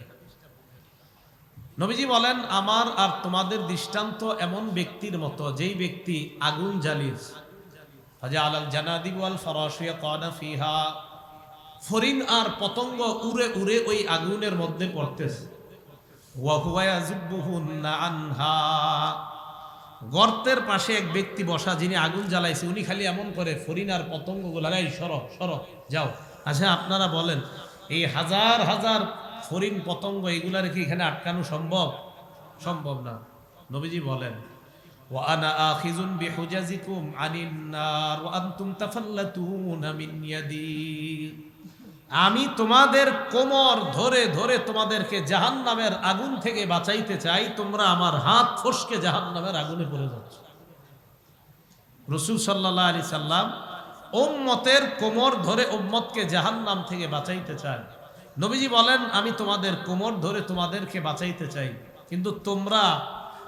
নবীজি বলেন আমার আর তোমাদের দৃষ্টান্ত এমন ব্যক্তির মতো যেই ব্যক্তি আগুন জ্বালিয়েছে। ফাজালাল জানাদিব ওয়াল ফারাশু ইয়াকানা ফিহা, ফরিন আর পতঙ্গ উড়ে উড়ে ওই আগুনের মধ্যে পড়তেছে। ওয়া হুয়া ইয়াযুবুহুন্না আনহা, গর্তের পাশে এক ব্যক্তি বসা যিনি আগুন জ্বালাইছে, উনি খালি এমন করে ফরিন আর পতঙ্গগুলো, এই সরো সরো যাও। আচ্ছা আপনারা বলেন এই হাজার হাজার ফরিন পতঙ্গ এগুলার কি এখানে আটকানো সম্ভব? সম্ভব না। নবীজি বলেন ওয়া আনা আখিযুন বিহুজাজিকুম আনিন নার ওয়া আনতুম তাফাল্লাতুনা মিন ইয়াদি, আমি তোমাদের কোমর ধরে ধরে তোমাদেরকে জাহান্নামের আগুন থেকে বাঁচাইতে চাই, তোমরা আমার হাত ফসকে জাহান্নামের আগুনে পড়ে যাচ্ছ। রাসূল সাল্লাল্লাহু আলাইহি সাল্লাম উম্মতের কোমর ধরে উম্মতকে জাহান্নাম থেকে বাঁচাইতে চান। নবীজি বলেন আমি তোমাদের কোমর ধরে তোমাদেরকে বাঁচাইতে চাই, কিন্তু তোমরা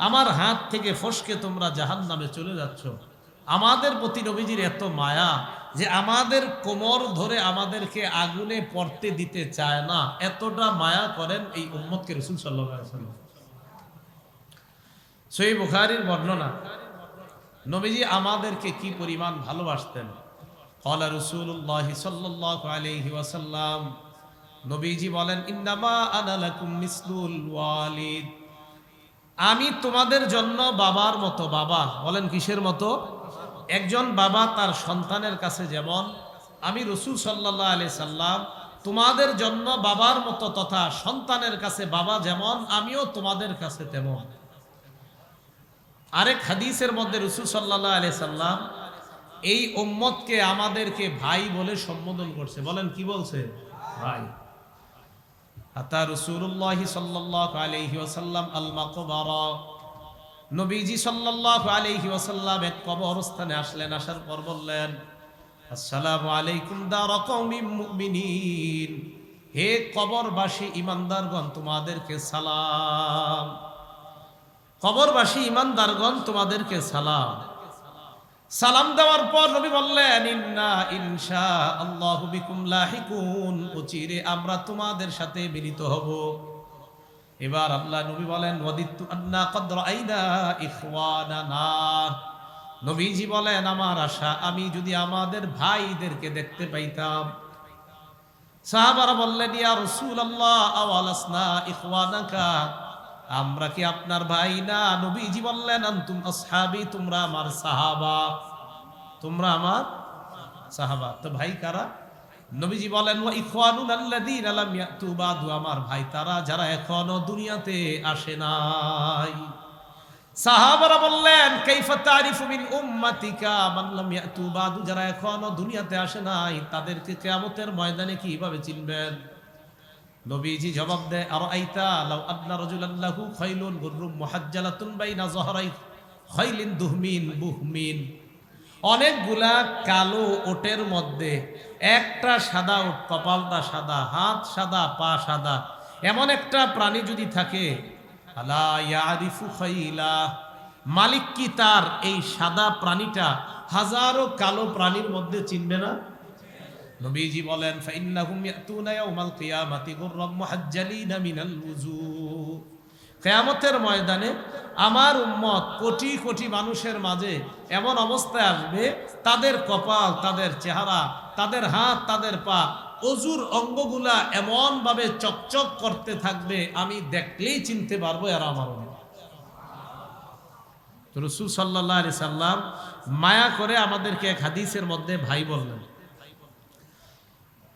আমার হাত থেকে ফসকে তোমরা জাহান্নামে চলে যাচ্ছ। আমাদের প্রতি নবীজির এত মায়া যে আমাদের কোমর ধরে আমাদেরকে আগুনে পড়তে দিতে চায় না, এতটা মায়া করেন এই উম্মতকে রাসূল সাল্লাল্লাহু আলাইহি ওয়াসাল্লাম। সহিহ বুখারীর বর্ণনা, নবীজি আমাদেরকে কি পরিমাণ ভালোবাসতেন। ক্বালা রাসূলুল্লাহ সাল্লাল্লাহু আলাইহি ওয়াসাল্লাম, নবীজি বলেন ইন্নামা আনা লাকুম মিসলুল ওয়ালিদ, আমি তোমাদের জন্য বাবার মতো। বাবা বলেন কিসের মতো? একজন বাবা তার সন্তানের কাছে যেমন, আমি রাসূল সাল্লাল্লাহু আলাইহি সাল্লাম তোমাদের জন্য বাবার মতো, তথা সন্তানের কাছে বাবা যেমন আমিও তোমাদের কাছে তেমন। আরেক হাদিসের মধ্যে রাসূল সাল্লাল্লাহু আলাইহি সাল্লাম এই উম্মতকে আমাদেরকে ভাই বলে সম্বোধন করছে। বলেন কি বলছে? ভাই। আতা রাসূলুল্লাহ সাল্লাল্লাহু আলাইহি ওয়াসাল্লাম আল মাকবারা, নবীজি সাল্লাল্লাহু আলাইহি ওয়াসাল্লাম এক কবরস্থানে আসলেন। আসার পর বললেন আসসালামু আলাইকুম দারা কওমিন মুমিনিন, হে কবরবাসী ইমানদারগণ তোমাদেরকে সালাম। কবরবাসী ইমানদারগণ তোমাদেরকে সালাম। সালাম দেওয়ার পর নবী বললেন ইন্না ইনশাআল্লাহু বিকুম লাহিকুন, অচিরে আমরা তোমাদের সাথে মিলিত হব। এবার আল্লাহ নবী বলেন ওয়াদিতু আন্না ক্বাদ রাআইনা ইখওয়ানানা, নবীজি বলেন আমার আশা আমি যদি আমাদের ভাইদেরকে দেখতে পাইতাম। সাহাবারা বললেন ইয়া রাসূলুল্লাহ আওয়ালাসনা ইখওয়ানাকা, আমরা কি আপনার ভাই না? নবীজি বললেন আনতুম আসহাবি, তোমরা আমার সাহাবা, তোমরা আমার সাহাবা। তো ভাই কারা? নবীজি বলেন ওয়া ইখওয়ানুনা আল্লাযীনা লাম ইয়াতু বাদু, আমার ভাই তারা যারা এখনো দুনিয়াতে আসে নাই। সাহাবারা বললেন কাইফা তারিফু মিন উম্মাতিকা মান লাম ইয়াতু বাদু, যারা এখনো দুনিয়াতে আসে নাই তাদেরকে কিয়ামতের ময়দানে কিভাবে চিনবেন? নবীজি জবাব দেয় আরাইতা লাউ আদনা রাজুলান লাহু খাইলুন গুররুম মুহাজ্জালাতুন বাইনা যহরাই খাইলিন দুহমিন বুহমিন, অনেকগুলা কালো ওটের মধ্যে একটা সাদা উট, কপালটা সাদা, হাত সাদা, পা সাদা, এমন একটা প্রাণী যদি থাকে, আলা ইয়ারিফু খাইলা, মালিক কি তার এই সাদা প্রাণীটা হাজারো কালো প্রাণীর মধ্যে চিনবে না? নবীজি বলেন ফাইন্নাহুম ইয়াতুনা ইয়াউমাল কিয়ামাতি গুররাম মুহাজ্জালিনা মিনাল ওযু, কিয়ামতের ময়দানে আমার উম্মত কোটি কোটি মানুষের মাঝে এমন অবস্থায় আসবে, তাদের কপাল, তাদের চেহারা, তাদের হাত, তাদের পা, অজুর অঙ্গগুলা এমন ভাবে চকচক করতে থাকবে, আমি দেখলেই চিনতে পারবো এরা আমার উম্মত। রাসূল সাল্লাল্লাহু আলাইহি সাল্লাম মায়া করে আমাদেরকে এক হাদিসের মধ্যে ভাই বললেন।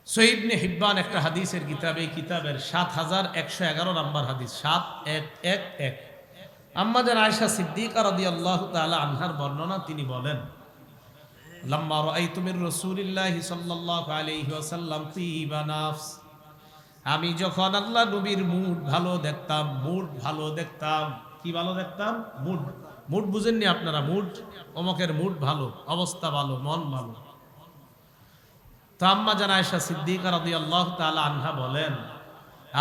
সহিহ ইবনে হিব্বান একটা হাদিসের কিতাব, এই কিতাবের ৭১১১ নম্বর হাদিস, ৭১১১। আম্মাজান আয়েশা সিদ্দিকা রাদিয়াল্লাহু তাআলা আনহার বর্ণনা, তিনি বলেন লাম্মা রাআইতু মির রাসূলিল্লাহি সাল্লাল্লাহু আলাইহি ওয়াসাল্লাম তিবা নাফস, আমি যখন আল্লাহ নবীর মুড ভালো দেখতাম, কি ভালো দেখতাম? মুড বুঝেননি আপনারা? মুড, অমকের মুড ভালো, অবস্থা ভালো, মন ভালো। তো আম্মাজান আয়েশা সিদ্দিকা রাদিয়াল্লাহু তাআলা আনহা বলেন,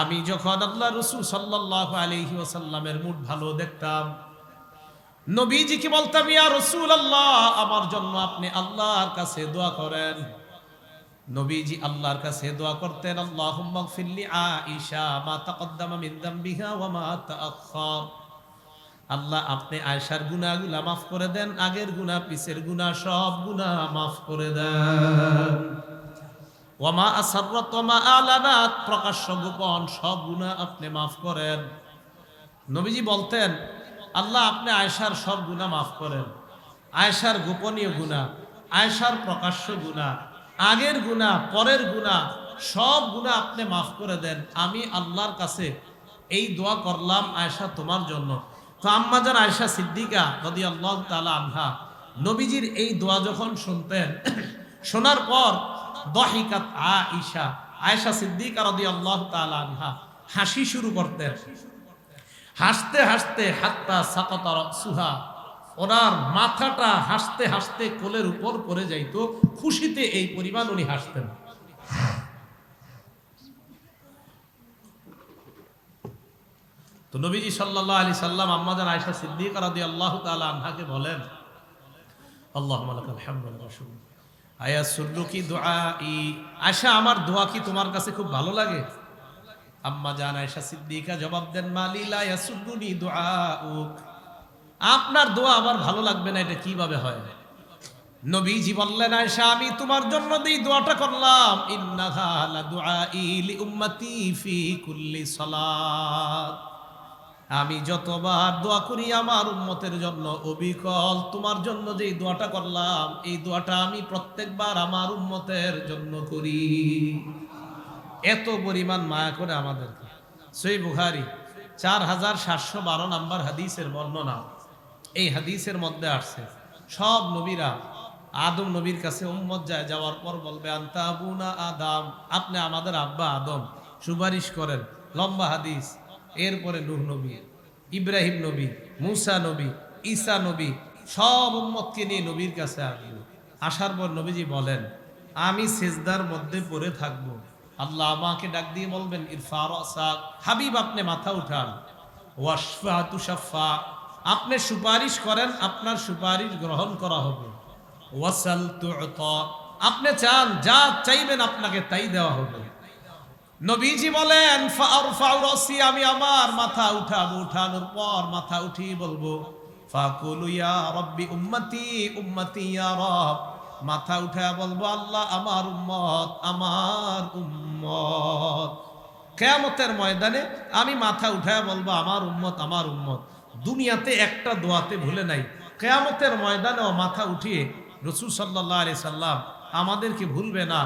আমি যখন আল্লাহ রাসূল সাল্লাল্লাহু আলাইহি ওয়াসাল্লামের মুড ভালো দেখতাম, নবীজিকে বলতাম ইয়া রাসূলুল্লাহ, আমার জন্য আপনি আল্লাহর কাছে দোয়া করেন। নবীজি আল্লাহর কাছে দোয়া করতেন, আল্লাহুম্মা গফিরলি আয়েশা মা তাকদ্দামা মিন যামবিহা ওয়া মা তাআখার, আল্লাহ আপনি আয়েশার গুনাহগুলো মাফ করে দেন, আগের গুনাহ, পিছের গুনাহ, সব গুনাহ মাফ করে দেন। ওয়া মা আসররাত ওয়া মা আলানাত, প্রকাশ্য গোপন সব গুনাহ আপনি মাফ করেন। নবীজি বলতেন, আল্লাহ আপনি আয়েশার সব গুনাহ মাফ করেন, আয়েশার গোপনীয় গুনাহ, আয়েশার প্রকাশ্য গুনাহ, আগের গুনাহ, পরের গুনাহ, সব গুনাহ আপনি মাফ করে দেন। আমি আল্লাহর কাছে এই দোয়া করলাম আয়েশা তোমার জন্য। তো আম্মাজান আয়েশা সিদ্দিকা রাদিয়াল্লাহু তাআলা আনহা নবীজির এই দোয়া যখন শুনতেন, শোনার পর দহিকাত আয়েশা সিদ্দিকা রাদিয়াল্লাহু তাআলা আনহা হাসি শুরু করতেন। হাসতে হাসতে হাত্তা সাকাতা রাসুহা, ওনার মাথাটা হাসতে হাসতে কোলের উপর পড়ে যাইত, খুশিতে এই পরিমাণ উনি হাসতেন। তো নবীজি সাল্লাল্লাহু আলাইহি সাল্লাম আম্মাজান আয়েশা সিদ্দিকা রাদিয়াল্লাহু তাআলা আনহাকে বলেন, আল্লাহুম্মা লাকাল হামদু ওয়া লাকাল আয়া সুরুকি দুআই, আয়েশা আমার দোয়া কি তোমার কাছে খুব ভালো লাগে? আম্মাজান আয়েশা সিদ্দিকা জবাব দেন, মালি লা ইয়াসুরুনি দুআউক, আপনার দোয়া আমার ভালো লাগবে না, এটা কিভাবে হয়? নবীজি বললেন, আয়েশা আমি তোমার জন্য এই দোয়াটা করলাম, ইন্নাহা লা দুআই লি উম্মতি ফি কুল্লি সালাত, আমি যতবার দোয়া করি আমার উম্মতের জন্য অবিকল, তোমার জন্য যে দোয়াটা করলাম এই দোয়াটা আমি প্রত্যেকবার আমার উম্মতের জন্য করি। এত পরিমাণ মায়া করে আমাদেরকে। সহিহ বুখারী 4712 নম্বর হাদিসের বর্ণনা। এই হাদিসের মধ্যে আসছে সব নবীরা আদম নবীর কাছে উম্মত যাওয়ার পর বলবে, আনতা আবুনা আদম, আপনি আমাদের আব্বা আদম, সুপারিশ করেন। লম্বা হাদিস। এরপরে নূহ নবী, ইব্রাহিম নবী, মুসা নবী, ঈসা নবী, সব উম্মতকে নিয়ে নবীর কাছে আসবে। আসার পর নবীজি বলেন, আমি সিজদার মধ্যে পড়ে থাকবো, আল্লাহ আমাকে ডাক দিয়ে বলবেন, ইরফা রাসাক, হাবিব আপনি মাথা উঠান, ওয়াশফা তুশাফা, আপনি সুপারিশ করেন, আপনার সুপারিশ গ্রহণ করা হবে, ওয়াসাল তুতা, আপনি চান যা চাইবেন আপনাকে তাই দেওয়া হবে। নবীজি বলেন, ফারফাউ রাসি, আমি আমার মাথা উঠাবো, উঠানোর পর মাথা উঠিয়ে বলবো, ফাকুলু ইয়া রাব্বি উম্মতি উম্মতি ইয়া রব, মাথা উঠায় বলবো, আল্লাহ আমার উম্মত আমার উম্মত। কিয়ামতের ময়দানে আমি মাথা উঠায় বলবো, আমার উম্মত আমার উম্মত। দুনিয়াতে একটা দোয়াতে ভুলে নাই, কিয়ামতের ময়দানেও মাথা উঠিয়ে রাসূল সাল্লাল্লাহু আলাইহি সাল্লাম আমাদেরকে ভুলবে না,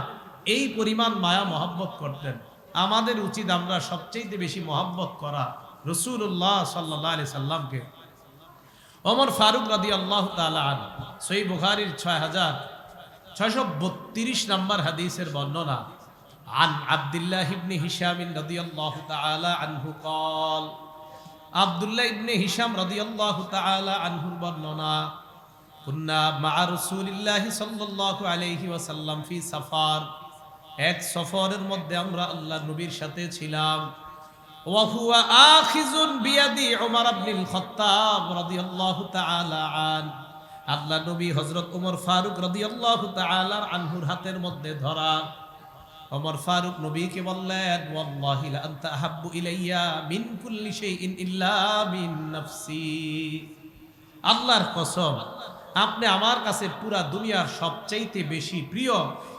এই পরিমাণ মায়া মহব্বত করতেন। আমাদের উচিত আমরা সবচেয়ে বেশি মহব্বত করা রাসূলুল্লাহ সাল্লাল্লাহু আলাইহি সাল্লামকে। ওমর ফারুক রাদিয়াল্লাহু তাআলা আনহু, সহিহ বুখারীর 6632 নম্বর হাদিসের বর্ণনা, আন আব্দুল্লাহ ইবনে হিশাম রাদিয়াল্লাহু তাআলা আনহু قال, আব্দুল্লাহ ইবনে হিশাম রাদিয়াল্লাহু তাআলা আনহুর বর্ণনা, কুন্না মা রাসূলিল্লাহি সাল্লাল্লাহু আলাইহি ওয়াসাল্লাম ফি সাফার, এক সফরের মধ্যে আমরা আল্লাহর নবীর সাথে ছিলাম। ওয়া হুয়া আখিযুন বিয়াদি উমর ইবনুল খাত্তাব রাদিয়াল্লাহু তাআলা আন, আল্লাহর নবী হযরত ওমর ফারুক রাদিয়াল্লাহু তাআলা আনহুর হাতের মধ্যে ধরা। ওমর ফারুক নবীকে বললেন, ওয়াল্লাহি লা আনতা আহাব্বু ইলাইয়া মিন কুল্লি শাইইন ইল্লা মিন নাফসি, আল্লাহর কসম আপনি আমার কাছে পুরা দুনিয়ার সবচাইতে বেশি প্রিয়,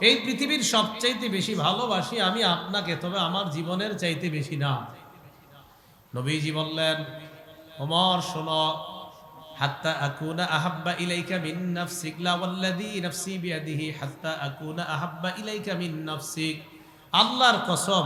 এই পৃথিবীর সবচাইতে বেশি ভালোবাসি আমি আপনাকে, তবে আমার জীবনের চাইতে বেশি না। নবীজি বললেন, ওমর শোনো, হাত্তা আকুনা আহাব্বা ইলাইকা মিন নাফসিক, লা ওয়াল্লাযী নাফসি বিয়াদিহি হাত্তা আকুনা আহাব্বা ইলাইকা মিন নাফসিক, আল্লাহর কসম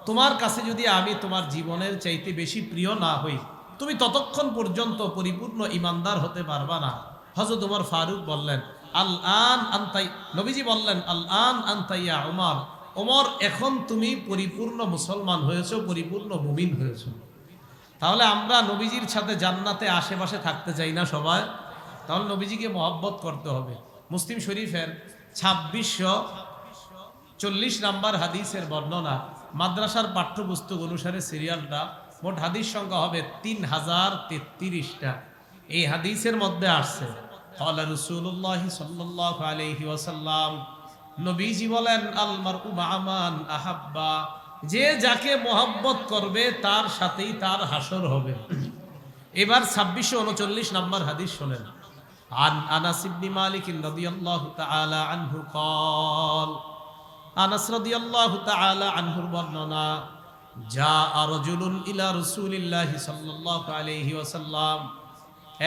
তোমার কাছে যদি আমি তোমার জীবনের চাইতে বেশি প্রিয় না হই, তুমি ততক্ষণ পর্যন্ত পরিপূর্ণ ঈমানদার হতে পারবা না। হযরত ওমর ফারুক বললেন, আল আন আনতা, নবীজি বললেন, আল আন আনতা ইয়া ওমর, ওমর এখন তুমি পরিপূর্ণ মুসলমান হয়েছো, পরিপূর্ণ মুমিন হয়েছো। তাহলে আমরা নবীজির সাথে জান্নাতে আশেপাশে থাকতে চাই না সবাই? তাহলে নবীজিকে মহব্বত করতে হবে। মুসলিম শরীফের 2640 নম্বর হাদিসের বর্ণনা, মাদ্রাসার পাঠ্যপুস্তক অনুসারে সিরিয়ালটা, মোট হাদিস সংখ্যা হবে 3033টা। এই হাদিসের মধ্যে আসছে, ক্বালা রাসূলুল্লাহ সাল্লাল্লাহু আলাইহি ওয়াসাল্লাম, নবীজি বলেন, আল মারউ মা মান আহাব্বা, যে যাকে মহব্বত করবে তার সাথেই তার হাসর হবে। এবার 2639 নম্বর হাদিস শোনেন, আন আনাস ইবনে মালিক রাদিয়াল্লাহু তাআলা আনহু قال, আনাস রাদিয়াল্লাহু তাআলা আনহুর বর্ণনা, জাআ রাজুলুন ইলা রাসূলিল্লাহি সাল্লাল্লাহু আলাইহি ওয়াসাল্লাম,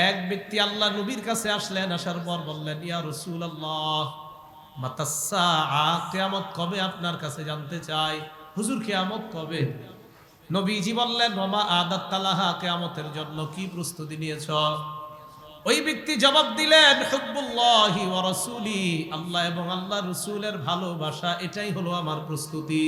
এক ব্যক্তি আল্লাহ নবীর কাছে আসলেন, আসার পর বললেন, ইয়া রাসূলুল্লাহ মাতাস সাআ, কিয়ামত কবে আপনার কাছে জানতে চাই, হুজুর কিয়ামত কবে? নবীজি বললেন, ওমা আদাত লাহা, কিয়ামতের জন্য কি প্রস্তুতি নিয়েছ? ওই ব্যক্তি জবাব দিলেন, হুব্বুল্লাহি ওয়া রাসূলি, আল্লাহ এবং আল্লাহর রাসূলের ভালোবাসা, এটাই হলো আমার প্রস্তুতি।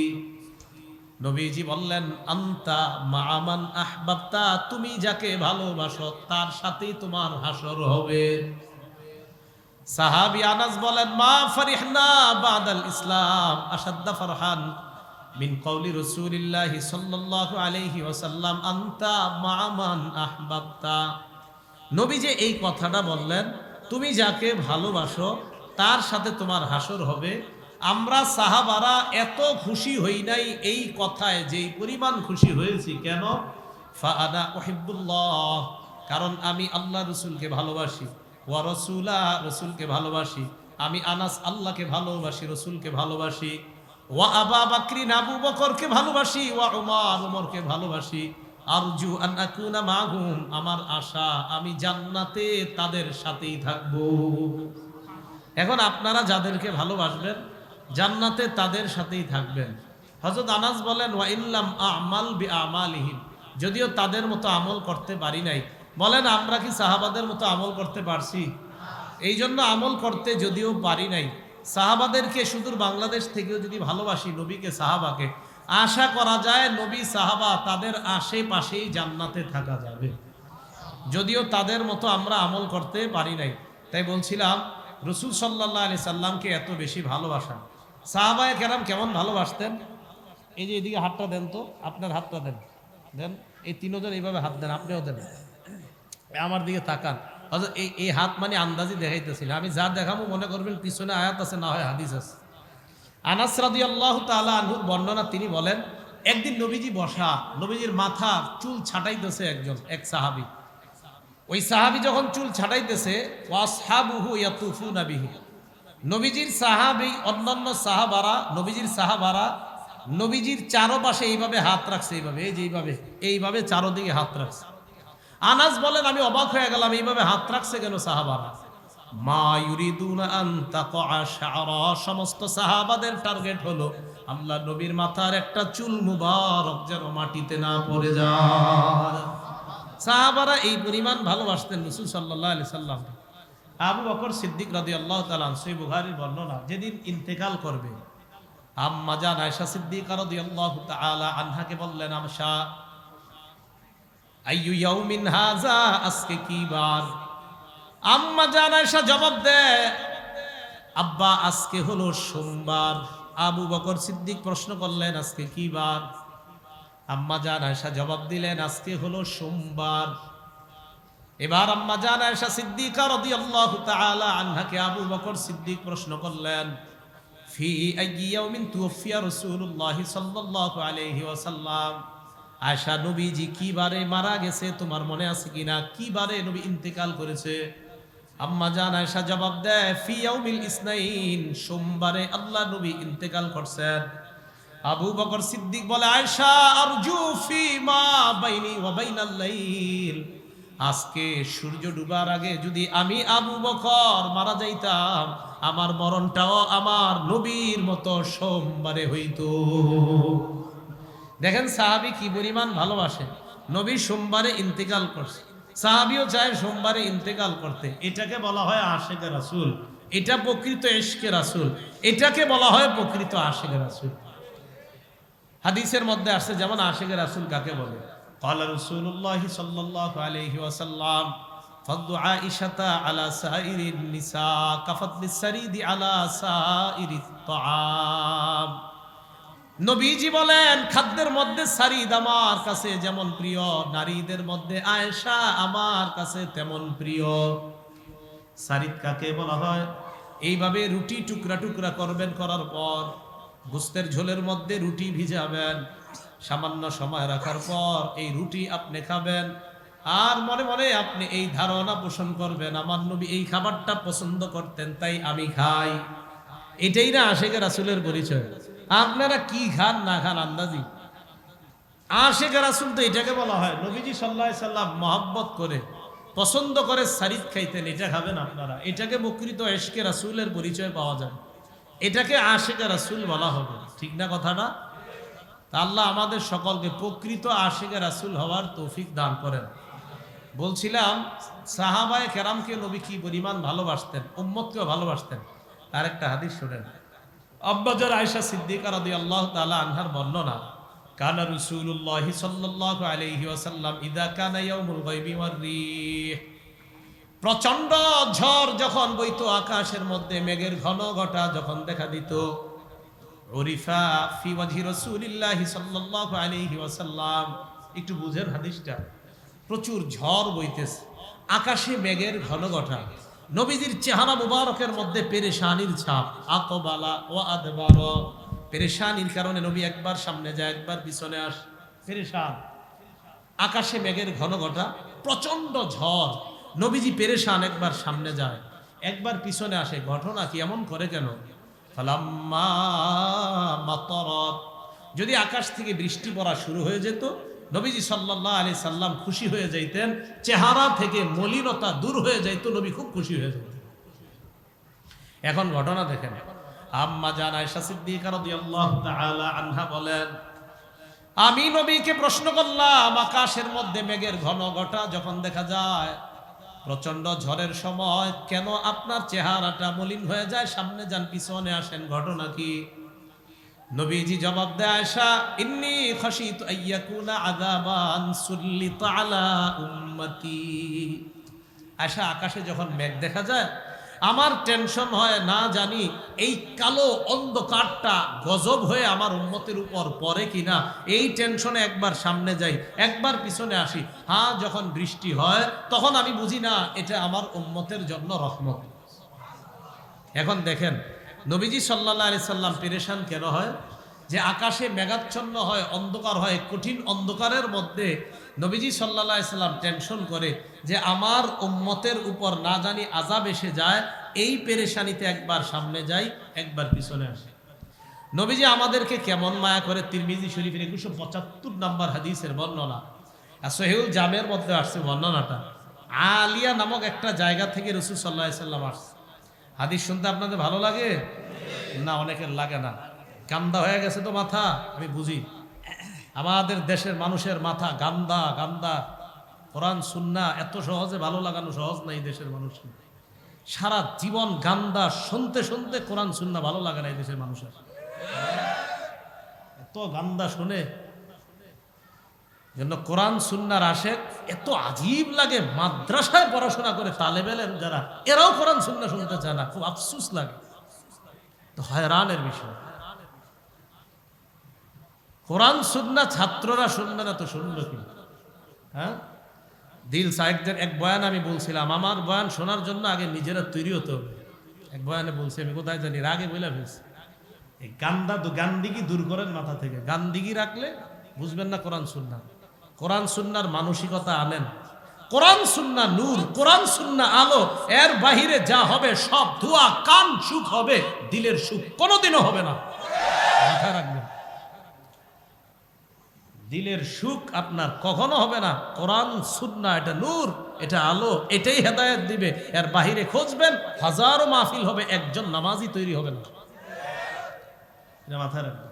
নবীজি বললেন, আনতা মা মান আহবাবতা, তুমি যাকে ভালোবাসো তার সাথেই তোমার হাসর হবে। সাহাবী আনাস বলেন, মা ফারিহনা বাদাল ইসলাম আশাদ্দা ফারহান মিন কওলি রাসূলিল্লাহি সাল্লাল্লাহু আলাইহি ওয়াসাল্লাম, আনতা মা মান আহবাবতা। নবী যে এই কথাটা বললেন, তুমি যাকে ভালোবাসো তার সাথে তোমার হাসর হবে, আমরা সাহাবারা এত খুশি হই নাই এই কথায়, যেই পরিমাণ খুশি হয়েছি। কেন? ফাআনা উহিব্বুল্লাহ, কারণ আমি আল্লাহ রসুলকে ভালোবাসি, ওয়া রাসূলা, রসুলকে ভালোবাসি, আমি আনাস আল্লাহকে ভালোবাসি, রসুলকে ভালোবাসি, ওয়া আবা বকরিন, আবু বকরকে ভালোবাসি, ওয়া উমর, উমরকে ভালোবাসি, আরজু আন আকুনা মাহুম, আমার আশা আমি জান্নাতে তাদের সাথেই থাকব। এখন আপনারা যাদেরকে ভালোবাসবেন জান্নাতে তাদের সাথেই থাকবেন। হযরত আনাস বলেন, ওয়া ইল্লাম আমাল বিআমালিহিম, যদিও তাদের মতো আমল করতে পারি নাই। বলেন, আমরা কি সাহাবাদের মতো আমল করতে পারছি? এই জন্য আমল করতে যদিও পারি নাই, সাহাবাদেরকে সুদূর বাংলাদেশ থেকেও যদি ভালোবাসি, নবীকে, সাহাবাকে, আশা করা যায় নবী সাহাবা তাদের আশেপাশেই জান্নাতে থাকা যাবে, যদিও তাদের মতো আমরা আমল করতে পারি নাই। তাই বলছিলাম, রাসূল সাল্লাল্লাহু আলাইহি সাল্লামকে এত বেশি ভালোবাসা, সাহাবায়ে কেরাম কেমন ভালোবাসতেন। এই যে এদিকে হাতটা দেন তো, আপনার হাতটা দেন, দেন, এই তিনজন এইভাবে হাত দেন, আপনিও দেন, আমার দিকে তাকান। এই হাত মানে আন্দাজি দেখাইতেছিল, আমি যা দেখাবো মনে করবেন পিছনে আয়াত আছে, না হয় হাদিস আছে। আনাস রাদিয়াল্লাহু তাআলা আনহুর বর্ণনা, তিনি বলেন, একদিন নবীজি বসা, নবীজির মাথা চুল ছাটাইতেছে এক সাহাবী। ওই সাহাবী যখন চুল ছাটাইতেছে, ওয়াসহাবুহু ইয়াতুফুনা বিহি, নবীজির সাহাবী, অন্যান্য সাহাবারা, নবীজির চারপাশে এইভাবে হাত রাখছে, এইভাবে, এই যে এইভাবে চারদিকে হাত রাখছে। আনাস বলেন, আমি অবাক হয়ে গেলাম, এইভাবে হাত রাখছে কেন সাহাবারা? মা ইউরিদুনা আন তাকআ শা'রা, সমস্ত সাহাবাদের টার্গেট হলো আল্লাহ নবীর মাথার একটা চুল মুবারক যেন মাটিতে না পড়ে যায়। সাহাবারা এই পরিমাণ ভালোবাসতেন রাসূল সাল্লাল্লাহু আলাইহি সাল্লাম। আবু বকর সিদ্দিক রাদিয়াল্লাহু তাআলা সহিহ বুখারীর বর্ণনা, যেদিন ইন্তেকাল করবে আম্মা জান আয়েশা সিদ্দিকা রাদিয়াল্লাহু তাআলা আনহাকে বললেন, আমশা আইয়ু ইয়াউমিন হাযা, আজকে কি বার? আম্মা জান আয়েশা জবাব দেয়, আব্বা আজকে হলো সোমবার। আবু বকর সিদ্দিক প্রশ্ন করলেন, আজকে কি বার? আম্মা জান আয়েশা জবাব দিলেন, আজকে হলো সোমবার। এবার আম্মা জান আয়েশা সিদ্দিকা রাদিয়াল্লাহু তাআলা আনহাকে আবু বকর সিদ্দিক প্রশ্ন করলেন, ফি আইয়ি ইয়াউমিন তুওফিয়া রাসূলুল্লাহ সাল্লাল্লাহু আলাইহি ওয়াসাল্লাম, আয়েশা নবীজি কি বারে মারা গেছে তোমার মনে আছে কিনা? কি বারে নবী ইন্তেকাল করেছে? আম্মা জান আয়েশা জবাব দেয়, ফি ইয়াউমিল ইসনাইন, সোমবারে আল্লাহ নবী ইন্তেকাল করছেন। আবু বকর সিদ্দিক বলে, আয়েশা আরজু ফি মা বাইনি ওয়া বাইনাল লাইল, আজকে সূর্য ডুবার আগে যদি আমি আবু বকর মারা যাইতাম, আমার মরণটাও আমার নবীর মতো সোমবারে হইতো। দেখেন সাহাবী কি পরিমাণ ভালোবাসেন। নবী সোমবারে ইন্তেকাল করছে, সাহাবীও চায় সোমবারে ইন্তেকাল করতে। এটাকে বলা হয় আশিকে রাসূল, এটা প্রকৃত ইশকে রাসূল, এটাকে বলা হয় প্রকৃত আশিকে রাসূল। হাদিসের মধ্যে আসছে যেমন আশিকে রাসূল কাকে বলে। قال رسول الله صلى الله عليه وسلم فضل عائشة على سائر النساء كفضل السريد على سائر الطعام। নবীজি বলেন, খাদ্যের মধ্যে সারিদ আমার কাছে যেমন প্রিয়, নারীদের মধ্যে আয়েশা আমার কাছে তেমন প্রিয়। সারিদ কাকে বলা হয়? এইভাবে রুটি টুকরা টুকরা করবেন, করার পর গোস্তের ঝোলের মধ্যে রুটি ভিজাবেন, সামান্য সময় রাখার পর এই রুটি আপনি খাবেন, আর মনে মনে আপনি এই ধারণা পোষণ করবেন, আমার নবী এই খাবারটা পছন্দ করতেন তাই আমি খাই। এটাই না আশিকে রাসূলের পরিচয়। আপনারা কি খান না খান আন্দাজি, আশিকে রাসূল তো এটাকে বলা হয়। নবীজি সাল্লাল্লাহু আলাইহি সাল্লাম মহব্বত করে পছন্দ করে সারিদ খাইতেন, এটা খাবেন আপনারা, এটাকে প্রকৃত ইশকে রাসূলের পরিচয় পাওয়া যায়, এটাকে আশিকে রাসূল বলা হবে। ঠিক না কথাটা? আল্লাহ আমাদের সকলকে প্রকৃত আশিকে রাসূল হওয়ার তৌফিক দান করেন। বলছিলাম সাহাবায়ে কেরামকে নবী কি পরিমাণ ভালোবাসতেন, উম্মতকেও ভালোবাসতেন। আর একটা হাদিস শুনেন, আম্মা জান আয়েশা সিদ্দিকা রাদিয়াল্লাহু তাআলা আনহার বর্ণনা, কানা রাসূলুল্লাহ সাল্লাল্লাহু আলাইহি ওয়াসাল্লাম ইযা কানা ইয়াউমুল গায়বি ওয়ার রিহ, প্রচন্ড ঝড় যখন বইতো আকাশের মধ্যে, মেঘের ঘন ঘটা যখন দেখা দিত, উরিফা ফি ওয়াজহি রাসূলিল্লাহ সাল্লাল্লাহু আলাইহি ওয়াসাল্লাম, একটু বুঝেন হাদিসটা। প্রচুর ঝড় বইতেছে, আকাশে মেঘের ঘন ঘটা, নবীজির চেহারা মুবারকের মধ্যে পেরেশানির ছাপ, আকবালা ও আদবার, পেরেশানির কারণে নবী একবার সামনে যায় একবার পিছনে আসে, পেরেশান। আকাশে মেঘের ঘন ঘটা, প্রচন্ড ঝড়, নবীজি পেরেশান, একবার সামনে যায় একবার পিছনে আসে। ঘটনা কি এমন করে কেন? ফালাম্মা মাতারাত, যদি আকাশ থেকে বৃষ্টি পড়া শুরু হয়ে যেত, নবীজি সাল্লাল্লাহু আলাইহি সাল্লাম খুশি হয়ে যাইতেন, চেহারা থেকে মলিনতা দূর হয়ে যাইত, নবী খুব খুশি হয়ে যেতেন। এখন ঘটনা দেখেন, আম্মা জান আয়েশা সিদ্দিকা রাদিয়াল্লাহু তাআলা আনহা বলেন, আমি নবীকে প্রশ্ন করলাম, আকাশের মধ্যে মেঘের ঘন ঘটা যখন দেখা যায়, প্রচন্ড ঝড়ের সময় কেন আপনার চেহারাটা মলিন হয়ে যায়, সামনে যান পিছনে আসেন, ঘটনা কি? নবীজি জবাব দেয়, আয়েশা ইন্নী খাশিতু আইয়াকুনা আযাবান সুল্লিতা আলা উম্মতি। আয়েশা, আকাশে যখন মেঘ দেখা যায় আমার টেনশন হয়, না জানি এই কালো অন্ধকারটা গজব হয়ে আমার উম্মতের উপর পড়ে কিনা, এই টেনশনে একবার সামনে যাই একবার পিছনে আসি। হ্যাঁ, যখন বৃষ্টি হয় তখন আমি বুঝি না এটা আমার উম্মতের জন্য রহমত। এখন দেখেন নবীজি সাল্লাল্লাহু আলাইহি সাল্লাম পেরেশান কেন হয়? যে আকাশে মেঘাচ্ছন্ন হয়, অন্ধকার হয়, কঠিন অন্ধকারের মধ্যে নবীজি সাল্লাল্লাহু আলাইহি সাল্লাম টেনশন করে যে আমার উম্মতের উপর না জানি আযাব এসে যায়, এই পেরেশানিতে একবার সামনে যাই একবার পিছনে আসে। নবীজি আমাদেরকে কেমন মায়া করে, তিরমিজি শরীফের 1175 নম্বর হাদিসের বর্ণনা, সহিহুল জামের মধ্যে আসছে বর্ণনাটা। আলিয়া নামক একটা জায়গা থেকে রাসূল সাল্লাল্লাহু আলাইহি সাল্লাম আসছে। হাদিস শুনতে আপনাদের ভালো লাগে না? অনেকের লাগে না। গান্দা হয়ে গেছে তো মাথা, আমি বুঝি। আমাদের দেশের মানুষের মাথা গান্দা গান্দা। কোরআন সুন্নাহ এত সহজে ভালো লাগানো সহজ না এই দেশের মানুষ। সারা জীবন গান্দা শুনতে শুনতে কোরআন সুন্নাহ ভালো লাগে না এই দেশের মানুষের। এত গান্দা শুনে জন্য কোরআন সুন্নাহর আশেক এত আজীব লাগে। মাদ্রাসায় পড়াশোনা করে তালেব ইলম যারা, এরাও কোরআন সুন্নাহ শুনতে চায় না, খুব আফসোস লাগে। তো হয়রানের বিষয়, কোরআন সুন্নাহ ছাত্ররা শুনবে না তো শুনবে কি? হ্যাঁ, দিল সাহেবদের এক বয়ান আমি বলছিলাম, আমার বয়ান শোনার জন্য আগে নিজেরা তৈরি হতে হবে। এক বয়ানে বলছি, আমি কোথায় জানি, আগে বলে ফেলছি, এই গান্দিগি দূর করেন মাথা থেকে। গান্দিগি রাখলে বুঝবেন না কোরআন সুন্নাহ। কোরআন সুন্নাহর মানসিকতা আনেন। কোরআন সুন্নাহ নূর, কোরআন সুন্নাহ আলো। এর বাহিরে যা হবে সব ধোঁয়া। কান সুখ হবে, দিলের সুখ কোনোদিনও হবে না। মাথায় রাখবেন, দিলের সুখ আপনার কখনো হবে না। কোরআন সুন্নাহ এটা নূর, এটা আলো, এটাই হেদায়েত দিবে। এর বাহিরে খুঁজবেন, হাজারো মাহফিল হবে, একজন নামাজি তৈরি হবে না। এটা মাথায় রাখবেন।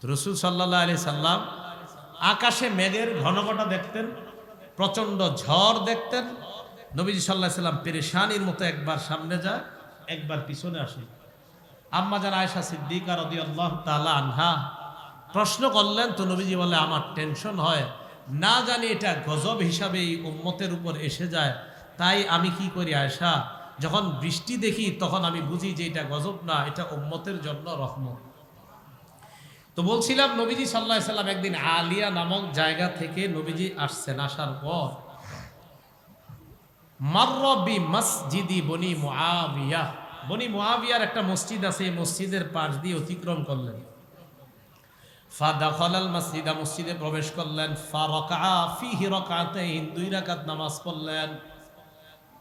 রাসূল সাল্লাল্লাহু আলাইহি সাল্লাম আকাশে মেঘের ঘনঘটা দেখতেন, প্রচন্ড ঝড় দেখতেন। নবীজি সাল্লাল্লাহু আলাইহি সাল্লাম পেরেশানির মতো একবার সামনে যায়, একবার পিছনে আসে। আম্মা জান আয়েশা সিদ্দিকা রাদিয়াল্লাহু তাআলা আনহা প্রশ্ন করলেন, তো নবীজি বলে, আমার টেনশন হয়, না জানি এটা গজব হিসাবে এই উম্মতের উপর এসে যায়, তাই আমি কি করি আয়েশা, যখন বৃষ্টি দেখি তখন আমি বুঝি যে এটা গজব না, এটা উম্মতের জন্য রহমত। তো বলছিলাম, নবীজি সাল্লাল্লাহু আলাইহি সাল্লাম একদিন আলিয়া নামক জায়গা থেকে নবীজি আসছেন। আসার পর মাররা বি মসজিদি বনি মুআবিয়া, বনি মুআবিয়ার একটা মসজিদ আছে, এই মসজিদের পাশ দিয়ে অতিক্রম করলেন। ফাদাখালাল মসজিদা, মসজিদে প্রবেশ করলেন। ফারাকা ফিহি রাকাতাইন, 2 রাকাত নামাজ পড়লেন।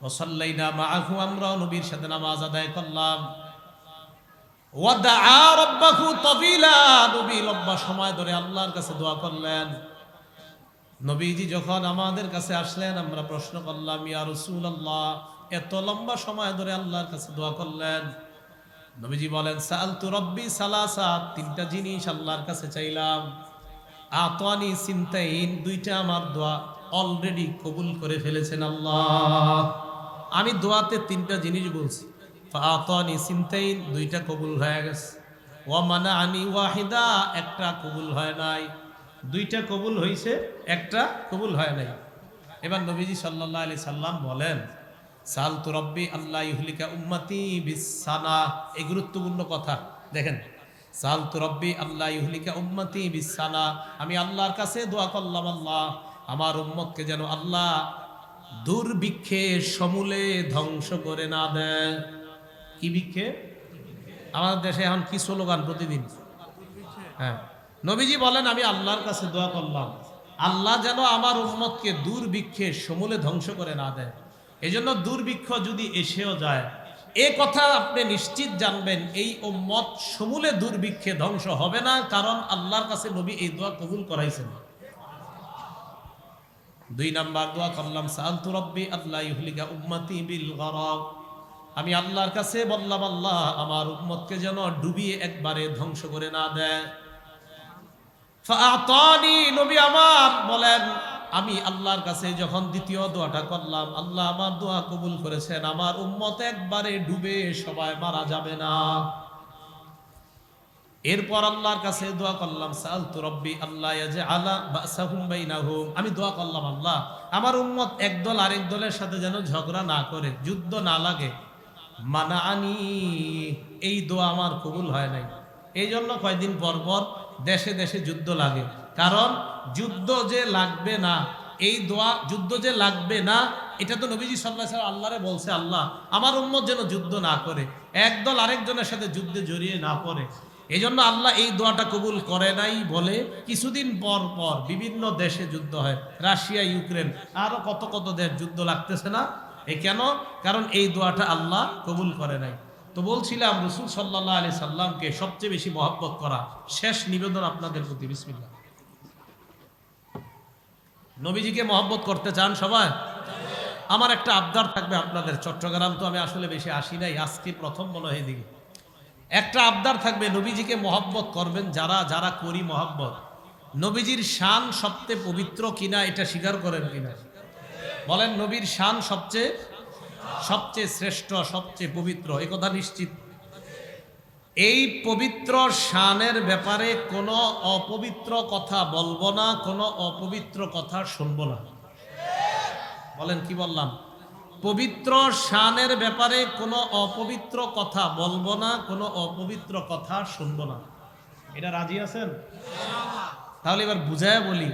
ওয়া সাল্লাইনা মাআহু, আমরা নবীর সাথে নামাজ আদায় করলাম। ওয়া দাআ রাব্বাহু তাবিলা, নবী লম্বা সময় ধরে আল্লাহর কাছে দোয়া করলেন। নবীজি যখন আমাদের কাছে আসলেন, আমরা প্রশ্ন করলাম, ইয়া রাসূলুল্লাহ, এত লম্বা সময় ধরে আল্লাহর কাছে দোয়া করলেন? নবীজি বলেন, সাআলতু রাব্বি সালাসা, 3টা জিনিস আল্লাহর কাছে চাইলাম। আতানি সিনতাইন, 2টা আমার দোয়া অলরেডি কবুল করে ফেলেছেন আল্লাহ। আমি দোয়াতে 3টা জিনিস বলছি, ফাআতানি সিনতাইন, 2টা কবুল হয়ে গেছে। ওয়া মানাআনি ওয়াহিদা, 1টা কবুল হয় নাই। 2টা কবুল হয়েছে, 1টা কবুল হয় নাই। এবার নবীজি সাল্লাল্লাহু আলাইহি সাল্লাম বলেন, সালতু রব্বি আল্লাহ ইহলিকা উম্মতি বিসানা। এই গুরুত্বপূর্ণ কথা দেখেন, সালতু রব্বি আল্লাহ ইহলিকা উম্মতি বিসানা, আমি আল্লাহর কাছে দোয়া করলাম, আল্লাহ আমার উম্মতকে যেন আল্লাহ দুর্ভিক্ষে সমূলে ধ্বংস করে না দেয়। কি ভিক্ষে? আমাদের দেশে এখন কি স্লোগান প্রতিদিন? হ্যাঁ, নবীজি বলেন, আমি আল্লাহর কাছে দোয়া করলাম, আল্লাহ যেন আমার উম্মতকে দুর্ভিক্ষে সমূলে ধ্বংস করে না দেয়। এজন্য দুর্ভিক্ষ যদি এসেও যায়, এ কথা আপনি নিশ্চিত জানবেন, এই উম্মত সমূলে দুর্ভিক্ষে ধ্বংস হবে না, কারণ আল্লাহর কাছে নবী এই দোয়া কবুল করাইছেন। 2 নাম্বার দোয়া করলাম, সাআলতু রাব্বি আল্লাহ ইহলিকা উম্মতি বিল গরাক, আমি আল্লাহর কাছে বললাম, আল্লাহ আমার উম্মতকে যেন ডুবিয়ে একবারে ধ্বংস করে না দেয়। ফাআতানি, নবী আমার বলেন, আমি আল্লাহর কাছে যখন দ্বিতীয় দোয়াটা করলাম, আল্লাহ আমার দোয়া কবুল করেছেন, আমার উম্মত একবারে ডুবে সবাই মারা যাবে না। এরপর আল্লাহর কাছে দোয়া করলাম, সাআলতু রাব্বি আল্লাহ ইয়াজআলা বাসাহুম বাইনাহুম, আমি দোয়া করলাম, আল্লাহ আমার উম্মত একদল আরেক দলের সাথে যেন ঝগড়া না করে, যুদ্ধ না লাগে। মানাআনি, এই দোয়া আমার কবুল হয় নাই। এই জন্য কয়েকদিন পর পর দেশে দেশে যুদ্ধ লাগে, কারণ যুদ্ধ যে লাগবে না, এই দোয়া, যুদ্ধ যে লাগবে না, এটা তো নবীজি সাল্লাল্লাহু আলাইহি ওয়াসাল্লাম আল্লাহরে বলছে, আল্লাহ আমার উম্মত যেন যুদ্ধ না করে, একদল আরেকজনের সাথে যুদ্ধে জড়িয়ে না পড়ে। এই জন্য আল্লাহ এই দোয়াটা কবুল করে নাই বলে কিছুদিন পর পর বিভিন্ন দেশে যুদ্ধ হয়, রাশিয়া, ইউক্রেন, আরো কত কত দেশ যুদ্ধ লাগতেছে না। এ কেন? কারণ এই দোয়াটা আল্লাহ কবুল করে নাই। তো বলছিলাম, রাসূল সাল্লাল্লাহু আলাইহি সাল্লামকে সবচেয়ে বেশি মহব্বত করা। শেষ নিবেদন আপনাদের প্রতি, বিসমিল্লাহ। নবীজিকে মহব্বত করতে চান সবাই? আমার একটা আবদার থাকবে আপনাদের, চট্টগ্রাম তো আমি আসলে বেশি আসি নাই, আজকে প্রথম মনে হয় দিকে। একটা আবদার থাকবে, নবীজিকে মহব্বত করবেন যারা যারা করি মহব্বত, নবীজির শান সবচেয়ে পবিত্র কিনা এটা স্বীকার করেন কিনা বলেন। নবীর শান সবচেয়ে সবচেয়ে শ্রেষ্ঠ, সবচেয়ে পবিত্র, এই কথা নিশ্চিত। এই পবিত্র শানের ব্যাপারে কোনো অপবিত্র কথা বলবো না, কোনো অপবিত্র কথা শুনবো না। বলেন কি বললাম? পবিত্র শানের ব্যাপারে কোনো অপবিত্র কথা বলবো না, কোনো অপবিত্র কথা শুনবো না। এটা রাজি আছেন? তাহলে এবার বুঝায় বলি,